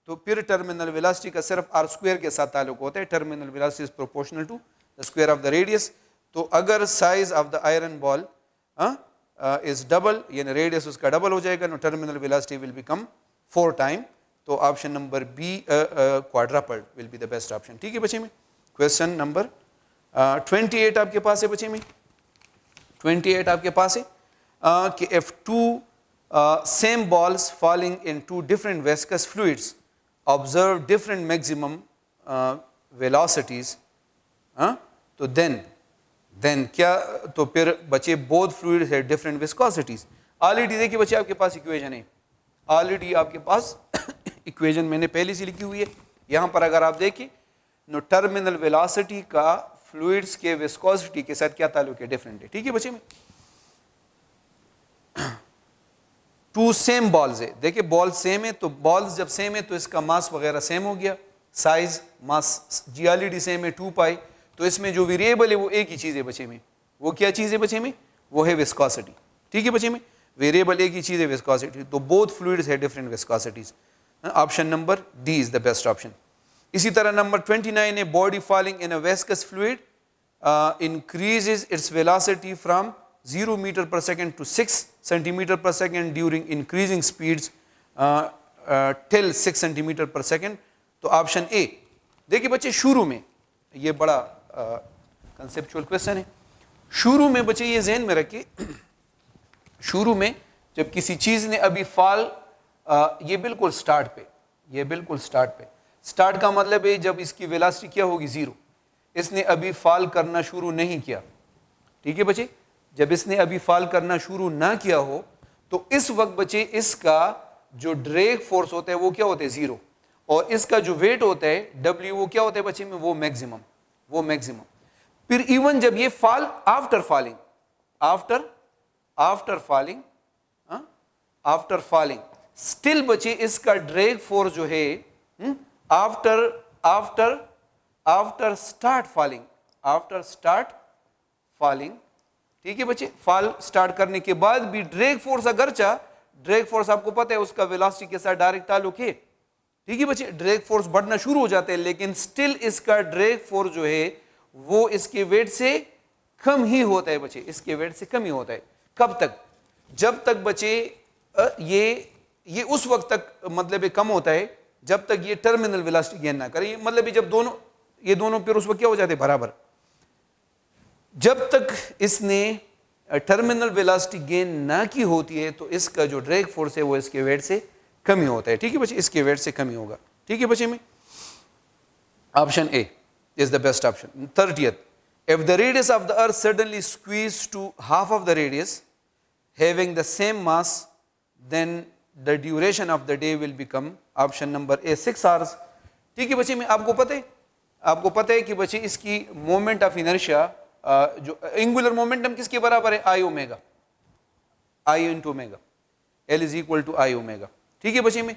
तो फिर टर्मिनल वेलोसिटी का सिर्फ आर स्क्वायर के साथ ताल्लुक होता है। Terminal velocity is proportional to the square of the radius. तो अगर size of the iron ball is double, यानी रेडियस उसका डबल हो जाएगा, no terminal velocity will become 4 time. तो option number B quadruple will be the best option. ठीक है बच्चे में, क्वेश्चन नंबर 28 आपके पास है बच्चे में। 28 आपके पास है कि if two same balls falling in 2 different viscous fluids observe different maximum velocities, तो then क्या, तो फिर बच्चे both fluids have different viscosities। Already देखिए बच्चे आपके पास इक्वेशन है, ऑलरेडी आपके पास इक्वेशन मैंने पहले से लिखी हुई है। यहाँ पर अगर आप देखिए नो टर्मिनल वेलोसिटी का फ्लूइड्स के विस्कोसिटी के साथ क्या ताल्लुक है, डिफरेंट है। ठीक है बच्चे में, 2 सेम बॉल्स है, देखिए बॉल सेम है, तो बॉल्स जब सेम है तो इसका मास वगैरह सेम हो गया, साइज मास जी ऑलरेडी सेम है 2 पाई। तो इसमें जो वेरिएबल है वो एक ही चीज़ है बच्चे में, वो क्या चीज़ है बच्चे में, वो है विस्कोसिटी। ठीक है बच्चे में, वेरिएबल एक ही चीज़ है विस्कोसिटी। तो बोथ फ्लूइड्स है different viscosities. Option number D is the best option. इसी तरह नंबर 29 है, body falling in a viscous fluid increases its velocity from 0 metre per second to 6 centimetre per second during increasing speeds till 6 centimetre per second. तो option A. देखिए बच्चे शुरू में, ये बड़ा कंसेप्चुअल क्वेश्चन है। शुरू में बच्चे ये ज़हन में रखिए, शुरू में जब किसी चीज़ ने अभी फॉल, ये बिल्कुल स्टार्ट पे, ये बिल्कुल स्टार्ट पे, स्टार्ट का मतलब है जब इसकी वेलोसिटी क्या होगी 0, इसने अभी फॉल करना शुरू नहीं किया। ठीक है बच्चे, जब इसने अभी फॉल करना शुरू ना किया हो तो इस वक्त बच्चे इसका जो ड्रैग फोर्स होता है वो क्या होता है 0, और इसका जो वेट होता है W वो क्या होता है बच्चे में, वो मैक्सिमम, वो मैक्सिमम। फिर इवन जब ये fall after falling, after falling still बच्चे इसका ड्रैग फोर्स जो है आफ्टर स्टार्ट फॉलिंग, ठीक है बच्चे, फॉल स्टार्ट करने के बाद भी ड्रैग फोर्स, अगरचा ड्रैग फोर्स आपको पता है उसका वेलोसिटी के साथ डायरेक्ट ताल्लुक है। ठीक है बच्चे, ड्रैग फोर्स बढ़ना शुरू हो जाते हैं, लेकिन स्टिल इसका ड्रैग फोर्स जो है वो इसके वेट से कम ही होता है बच्चे, इसके वेट से कम ही होता है। कब तक? जब तक बच्चे ये उस वक्त तक मतलब कम होता है जब तक ये टर्मिनल वेलोसिटी गेन ना करे। मतलब जब ये दोनों फिर उस वक्त क्या हो जाते हैं बराबर। जब तक इसने टर्मिनल वेलोसिटी गेन ना की होती है तो इसका जो ड्रैग फोर्स है वो इसके वेट से कम ही होता है। ठीक है बच्चे, इसके वेट से कम ही होगा। ठीक है बच्चे में option A is the best option. 30th, if the radius of the earth suddenly squeezed to half of the radius having the same mass, then the duration of the day will become option number A 6 hours. ठीक है बच्चे में आपको पता है कि बच्चे इसकी मोमेंट ऑफ इनर्शिया, जो एंगुलर मोमेंटम किसके बराबर है, I omega, I into omega, L is equal to I omega. ठीक है बच्चे में,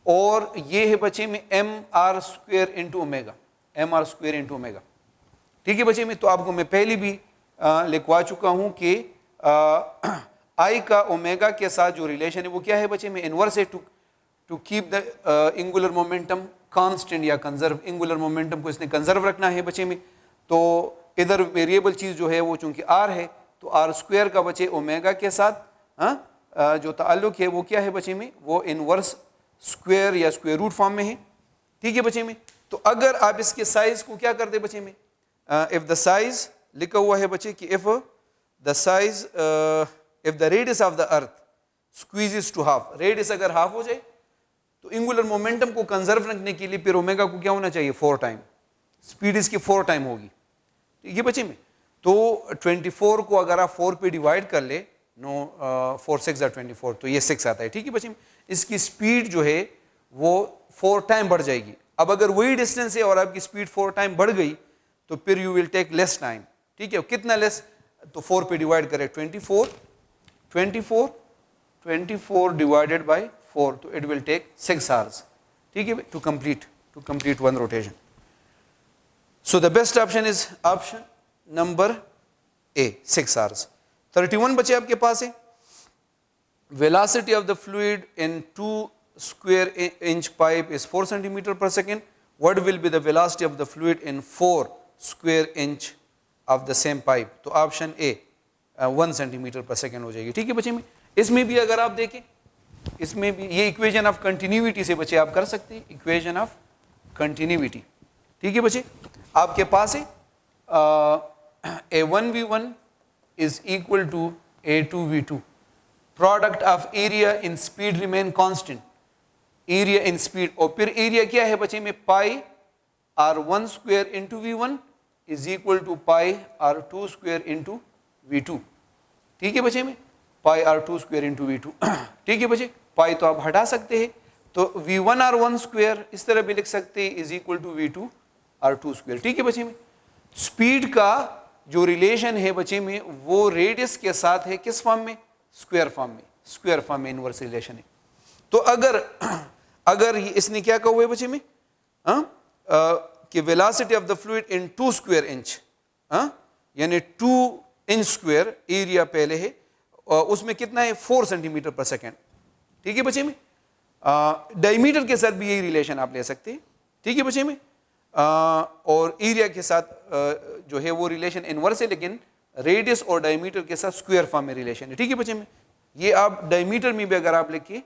और ये है बच्चे में M R square into omega, M R square into omega. ठीक है बच्चे में, तो आपको मैं पहले भी लिखवा चुका हूं कि आई का ओमेगा के साथ जो रिलेशन है वो क्या है बच्चे में, इनवर्स है to keep the angular momentum constant या कंजर्व। एंगुलर मोमेंटम को इसने कंजर्व रखना है बच्चे में, तो इधर वेरिएबल चीज जो है वो चूंकि आर है तो आर स्क्वेयर का बच्चे ओमेगा के साथ जो ताल्लुक है वो क्या है बच्चे में, वो इनवर्स स्क्वेयर या स्क्वेयर रूट फॉर्म में है। ठीक है बच्चे में, तो अगर आप इसके साइज को क्या कर दे बच्चे में, इफ द साइज लिखा हुआ है बच्चे कि if the radius of the earth squeezes to half, radius अगर हाफ हो जाए तो एंगुलर मोमेंटम को कंजर्व रखने के लिए फिर ओमेगा को क्या होना चाहिए, 4 टाइम, स्पीड इसकी 4 टाइम होगी। ठीक है बच्चे में, तो 24 को अगर आप 4 पे डिवाइड कर ले, 4 6 24, तो ये 6 आता है। ठीक है बच्चे में, इसकी स्पीड जो है वो 4 टाइम बढ़ जाएगी। अब अगर वही डिस्टेंस है और आपकी स्पीड 4 टाइम बढ़ गई तो फिर you will take less time. ठीक है, कितना लेस, तो 4 पे डिवाइड करें, 24 डिवाइडेड बाय 4, तो इट विल टेक 6 आवर्स। ठीक है, to complete one rotation. So the best option is option number A, 6 hours. 31 बचे आपके पास है, velocity of the fluid in 2 square inch pipe is 4 centimeter per second. What will be the velocity of the fluid in 4 square inch of the same pipe? तो option ए 1 centimetre per second हो जाएगी। ठीक है बच्चे में, इसमें भी अगर आप देखें, इसमें भी ये इक्वेशन ऑफ कंटिन्यूटी से बच्चे आप कर सकते हैं, इक्वेशन ऑफ कंटिन्यूटी। ठीक है बच्चे, आपके पास है A1V1 is equal to A2V2. Product of area in speed remain constant. Area in speed, और फिर एरिया क्या है बच्चे में, pi r1 square into V1 is equal to pi r2 square into V2। ठीक है बच्चे में, पाई r2 स्क्वेयर इंटू V2। ठीक है बच्चे, पाई तो आप हटा सकते हैं, तो V1 r1 स्क्वेयर इस तरह भी लिख सकते हैं is equal to V2 r2 square. ठीक है बच्चे में, स्पीड का जो रिलेशन है बच्चे में वो रेडियस के साथ है, किस फॉर्म में, स्क्वायर फॉर्म में इनवर्स रिलेशन है। तो अगर इसने क्या कहा हुआ है बच्चे में, कि velocity of the fluid in 2 square inch, यानी 2 इंच स्क्वायर एरिया पहले है, उसमें कितना है, 4 सेंटीमीटर पर सेकेंड। ठीक है बच्चे में, डायमीटर के साथ भी यही रिलेशन आप ले सकते हैं। ठीक है बच्चे में, और एरिया के साथ जो है वो रिलेशन इनवर्स है, लेकिन रेडियस और डायमीटर के साथ स्क्वायर फॉर्म में रिलेशन है। ठीक है बच्चे में, ये आप डायमीटर में भी अगर आप लिखिए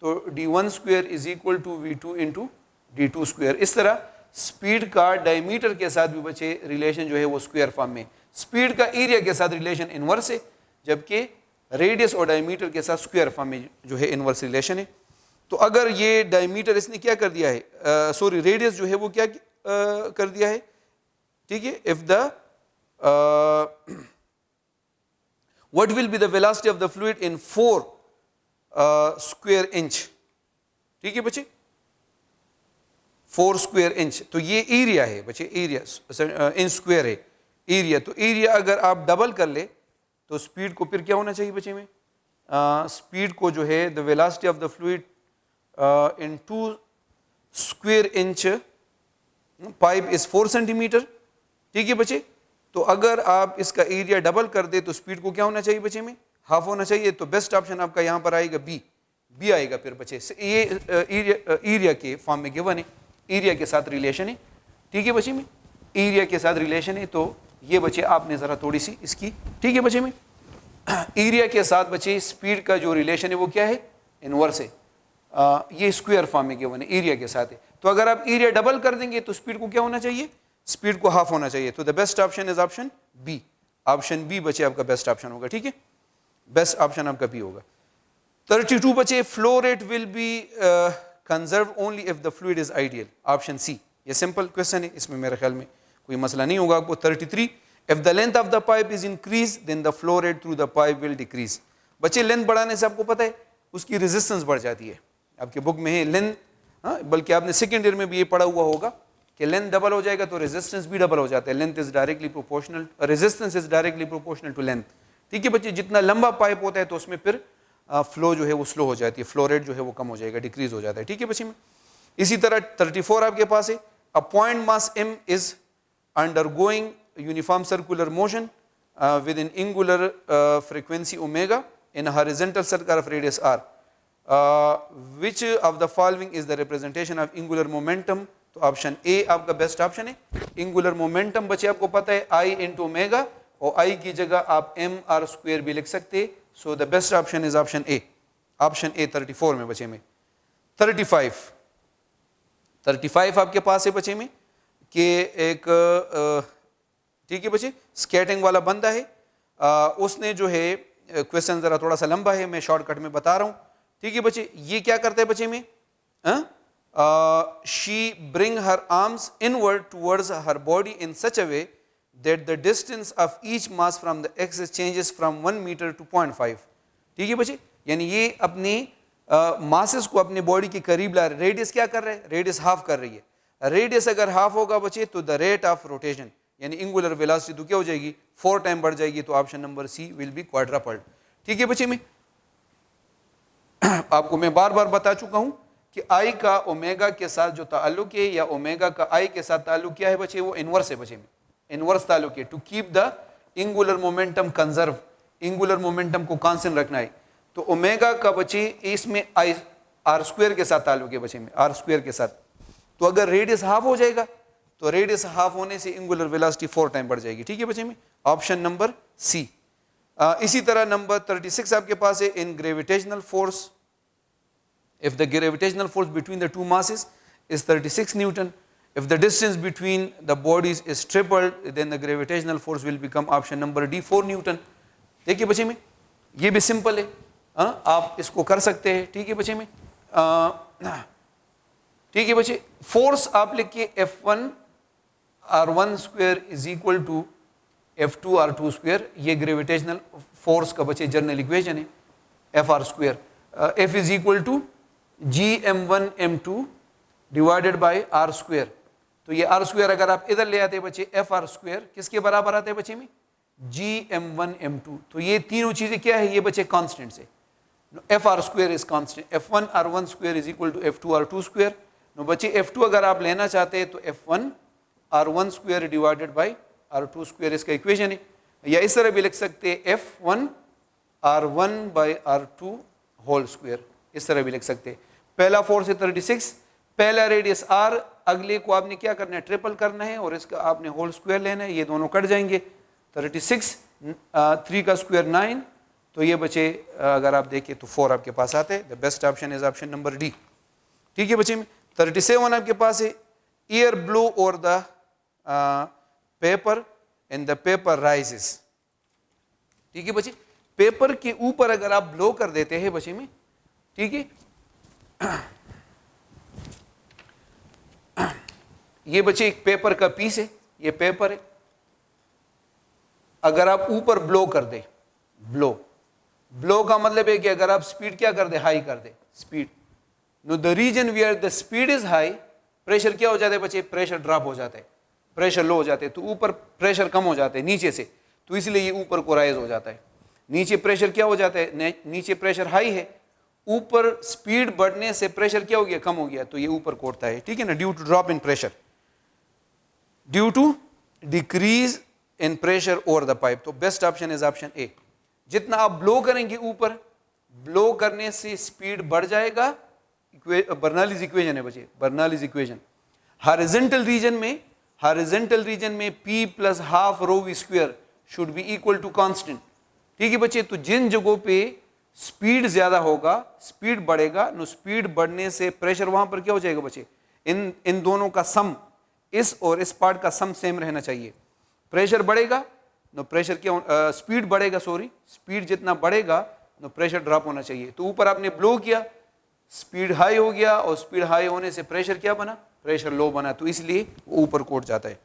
तो d1 square is equal to v2 into d2 square. इस तरह स्पीड का डायमीटर के साथ भी बच्चे रिलेशन जो है वो स्क्वायर फॉर्म में, स्पीड का एरिया के साथ रिलेशन इनवर्स है, जबकि रेडियस और डायमीटर के साथ स्क्वायर फॉर्म में जो है इनवर्स रिलेशन है। तो अगर ये डायमीटर इसने क्या कर दिया है, सॉरी रेडियस जो है वो क्या कर दिया है, ठीक है, if the what will be the velocity of the fluid in 4 square inch, ठीक है बच्चे, 4 स्क्वायर इंच, तो ये एरिया है बच्चे, एरिया इंच स्क्वायर है एरिया, तो एरिया अगर आप डबल कर ले तो स्पीड को फिर क्या होना चाहिए बच्चे में, स्पीड को जो है the velocity of the fluid in 2 square inch pipe is 4 centimetre. ठीक है बच्चे, तो अगर आप इसका एरिया डबल कर दे तो स्पीड को क्या होना चाहिए बच्चे में, हाफ होना चाहिए। तो बेस्ट ऑप्शन आपका यहाँ पर आएगा बी आएगा फिर बच्चे, ये एरिया के फॉर्म में गिवन है, एरिया के साथ रिलेशन है। ठीक है बच्चे में, एरिया के साथ रिलेशन है, तो ये बच्चे आपने ज़रा थोड़ी सी इसकी, ठीक है बच्चे में, एरिया के साथ बच्चे स्पीड का जो रिलेशन है वो क्या है, इनवर्स है। ये स्क्वायर फॉर्म में गिवन है, एरिया के साथ है। तो अगर आप एरिया डबल कर देंगे तो स्पीड को क्या होना चाहिए, स्पीड को हाफ होना चाहिए। तो the best option is option B, option B बच्चे आपका बेस्ट ऑप्शन होगा। ठीक है, बेस्ट ऑप्शन आपका बी होगा। 32 बच्चे, flow rate will be conserve only if the fluid is ideal, option C. ये सिंपल क्वेश्चन है, इसमें मेरे ख्याल में कोई मसला नहीं होगा आपको। 33, if the length of the pipe is increase then the flow rate through the pipe will decrease. बच्चे लेंथ बढ़ाने से आपको पता है उसकी रेजिस्टेंस बढ़ जाती है, आपके बुक में है लेंथ, बल्कि आपने सेकेंड ईयर में भी ये पढ़ा हुआ होगा कि लेंथ डबल हो जाएगा तो रेजिस्टेंस भी डबल हो जाता है। Length is directly proportional, resistance is directly proportional to length. ठीक है बच्चे, जितना लंबा पाइप होता है तो उसमें फिर फ्लो जो है वो स्लो हो जाती है, फ्लो रेट जो है वो कम हो जाएगा, डिक्रीज हो जाता है। ठीक है बच्चे में, इसी तरह 34 आपके पास है, a point mass m is undergoing uniform circular motion with in angular frequency omega in horizontal circle of radius r, which of the following is the representation of angular momentum। तो ऑप्शन ए आपका best option है। Angular momentum बच्चे आपको पता है I into omega, और I की जगह आप mr स्क्वायर भी लिख सकते। सो the best option is option A, option A 34 में बच्चे में। 35 आपके पास है बच्चे में कि एक ठीक है बच्चे, स्केटिंग वाला बंदा है, उसने जो है क्वेश्चन जरा थोड़ा सा लंबा है, मैं शॉर्टकट में बता रहा हूँ। ठीक है बच्चे, ये क्या करता है बच्चे में, she bring her arms inward towards her body in such a way that the distance of each mass from the axis changes from 1 metre to 0.5। ठीक है बच्चे, यानी ये अपने मासेस को अपने बॉडी के करीब ला रहे। रेडियस क्या कर रहे हैं, रेडियस हाफ कर रही है। रेडियस अगर हाफ होगा बच्चे तो द रेट ऑफ रोटेशन यानी एंगुलर वेलोसिटी तो क्या हो जाएगी, 4 टाइम बढ़ जाएगी। तो option number C will be quadrupled. ठीक है बच्चे में, आपको मैं बार बार बता चुका हूं कि आई का ओमेगा के साथ जो ताल्लुक है या ओमेगा का आई के साथ ताल्लुक क्या है बच्चे, वो इनवर्स है बच्चे में, इनवर्स ताल्लुक है। To keep the angular momentum conserve, angular momentum को कांस्टेंट रखना है। तो ओमेगा का बच्चे इसमें आई आर स्क्वायर के साथ ताल्लुक है बच्चे में, आर स्क्वायर के साथ। तो अगर रेडियस हाफ हो जाएगा तो रेडियस हाफ होने से एंगुलर वेलोसिटी 4 टाइम बढ़ जाएगी। ठीक है बच्चे में, ऑप्शन नंबर सी। इसी तरह नंबर 36 आपके पास है, in gravitational force if the gravitational force between the two masses is 36 Newton, if the distance between the bodies is tripled, then the gravitational force will become option number D 4 Newton। देखिए बच्चे में, ये भी simple है, आप इसको कर सकते हैं। ठीक है बच्चे में, ठीक है बच्चे, फोर्स आप लिखिए F1 R1 square is equal to F2 R2 square. ये ग्रेविटेशनल फोर्स का बच्चे जर्नल इक्वेशन है, FR square. F is equal to Gm1 m2 divided by R square. तो ये R स्क्वायर अगर आप इधर ले आते बच्चे, FR स्क्वायर किसके बराबर आते हैं बच्चे में, Gm1 m2। तो ये तीनों चीजें क्या है, ये बच्चे कांस्टेंट्स है। FR square is constant, F1 R1 square is equal to F2 R2 square. No बच्चे F2 अगर आप लेना चाहते हैं तो F1 R1 square divided by R2 square इसका इक्वेशन है। या इस तरह भी लिख सकते हैं F1 R1 bye R2 whole square, इस तरह भी लिख सकते हैं। पहला फोर्स है 36, पहला रेडियस R, अगले को आपने क्या करना है, ट्रिपल करना है और इसका आपने होल स्क्वायर लेना है, ये दोनों कट जाएंगे। 36 3 का स्क्वायर 9, तो ये बचे अगर आप देखें तो 4 आपके पास आते हैं। The best option is option number D. ठीक है बच्चे में 37 आपके पास है, air blow over the paper and the paper rises. ठीक है बच्चे, पेपर के ऊपर अगर आप ब्लो कर देते हैं बच्चे में, ठीक है, ये बच्चे एक पेपर का पीस है, ये पेपर है, अगर आप ऊपर ब्लो कर दे, ब्लो का मतलब है कि अगर आप स्पीड क्या कर दे, हाई कर दे speed, know the reason where the speed is high, pressure क्या हो जाता है बच्चे, प्रेशर ड्रॉप हो जाता है, प्रेशर लो हो जाते हैं, तो ऊपर प्रेशर कम हो जाते हैं नीचे से, तो इसलिए ये ऊपर को राइज हो जाता है। नीचे प्रेशर क्या हो जाता है, नीचे प्रेशर हाई है, ऊपर स्पीड बढ़ने से प्रेशर क्या हो गया, कम हो गया, तो ये ऊपर को उठता है। ठीक है ना, due to drop in pressure, due to decrease in pressure over the pipe. तो best option is option A. जितना आप ब्लो करेंगे ऊपर, ब्लो करने से स्पीड बढ़ जाएगा, बर्नौलीज इक्वेशन है बच्चे, बर्नौलीज इक्वेशन। हॉरिजॉन्टल रीजन में P plus half rho v square should be equal to constant. ठीक है बच्चे, तो जिन जगहों पे स्पीड ज्यादा होगा, स्पीड बढ़ेगा, नो स्पीड बढ़ने से प्रेशर वहां पर क्या हो जाएगा बच्चे, इन दोनों का सम, इस और इस पार्ट का सम सेम रहना चाहिए। प्रेशर बढ़ेगा, नो प्रेशर क्या, स्पीड बढ़ेगा, सॉरी स्पीड जितना बढ़ेगा नो प्रेशर ड्रॉप होना चाहिए। तो ऊपर आपने ब्लो किया, स्पीड हाई हो गया, और स्पीड हाई होने से प्रेशर क्या बना, प्रेशर लो बना, तो इसलिए वो ऊपर को उठ जाता है।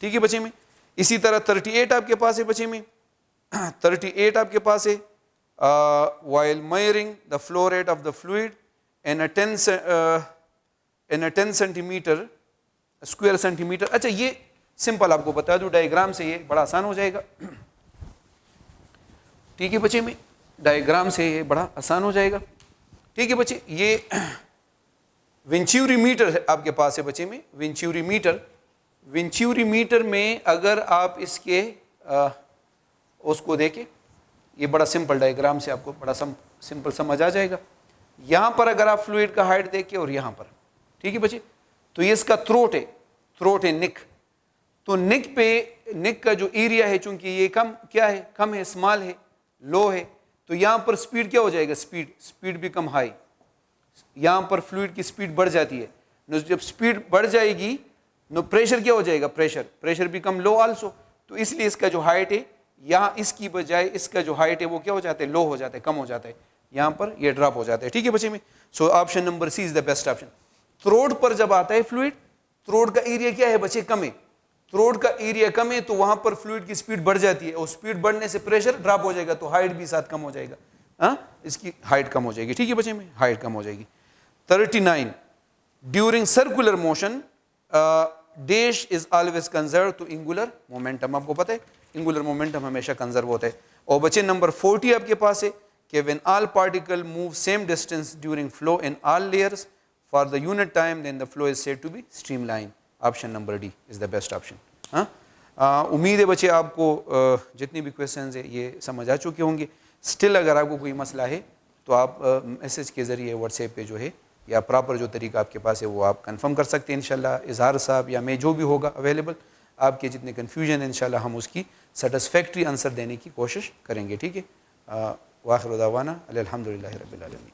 ठीक है बच्चे में, इसी तरह 38 आपके पास है बच्चे में, 38 आपके पास है, while measuring the flow rate of the fluid in a 10 centimetre square centimetre. अच्छा ये सिंपल आपको बता दूं डायग्राम से, ये बड़ा आसान हो जाएगा। ठीक है बच्चे में, डायग्राम से ये बड़ा आसान हो जाएगा। ठीक है बच्चे, ये विंचुरी मीटर है आपके पास है बच्चे में, विंचुरी मीटर में अगर आप इसके उसको देखें, ये बड़ा सिंपल डायग्राम से आपको बड़ा सिंपल समझ आ जाएगा। यहां पर अगर आप फ्लूइड का हाइट देखें और यहां पर, ठीक है बच्चे, तो ये इसका थ्रोट है निक। तो निक का जो एरिया है, चूंकि ये कम क्या है, कम है, स्मॉल है, लो है, तो यहां पर स्पीड क्या हो जाएगा, स्पीड भी कम हाई, यहां पर फ्लूइड की स्पीड बढ़ जाती है। जब स्पीड बढ़ जाएगी नो प्रेशर क्या हो जाएगा, प्रेशर भी कम, लो आल्सो, तो इसलिए इसका जो हाइट है यहाँ, इसकी बजाय इसका जो हाइट है वो क्या हो जाता है, लो हो जाता है, कम हो जाता है, यहाँ पर ये ड्रॉप हो जाता है। ठीक है बच्चे में, so option number C is the best option. Throat पर जब आता है फ्लूइड, थ्रोट का एरिया क्या है बच्चे, कम है, थ्रोट का एरिया कम है, तो वहां पर फ्लूइड की स्पीड बढ़ जाती है, और स्पीड बढ़ने से प्रेशर ड्रॉप हो जाएगा, तो हाइट भी साथ कम हो जाएगा, इसकी हाइट कम हो जाएगी। ठीक है बच्चे में, हाइट कम हो जाएगी। 39 during circular motion dash is always conserve to angular momentum. आपको पता है एंगुलर मोमेंटम हमेशा कंजर्व होता है। और बच्चे नंबर 40 आपके पास है कि when all particle move same distance during flow in all layers for the unit time then the flow is said to be streamline. Option number D is the best option. उम्मीद है बच्चे आपको जितनी भी क्वेश्चंस है ये समझ आ चुके होंगे। स्टिल अगर आपको कोई मसला है तो आप मैसेज के ज़रिए व्हाट्सएप पे जो है, या प्रॉपर जो तरीका आपके पास है वो आप कंफर्म कर सकते हैं इंशाल्लाह। इजहार साहब या मैं जो भी होगा अवेलेबल, आपके जितने कन्फ्यूजन है इंशाल्लाह हम उसकी सेटिस्फैक्ट्री आंसर देने की कोशिश करेंगे। ठीक है, वाखिर दावाना अल्हम्दुलिल्लाहि रब्बिल आलमीन।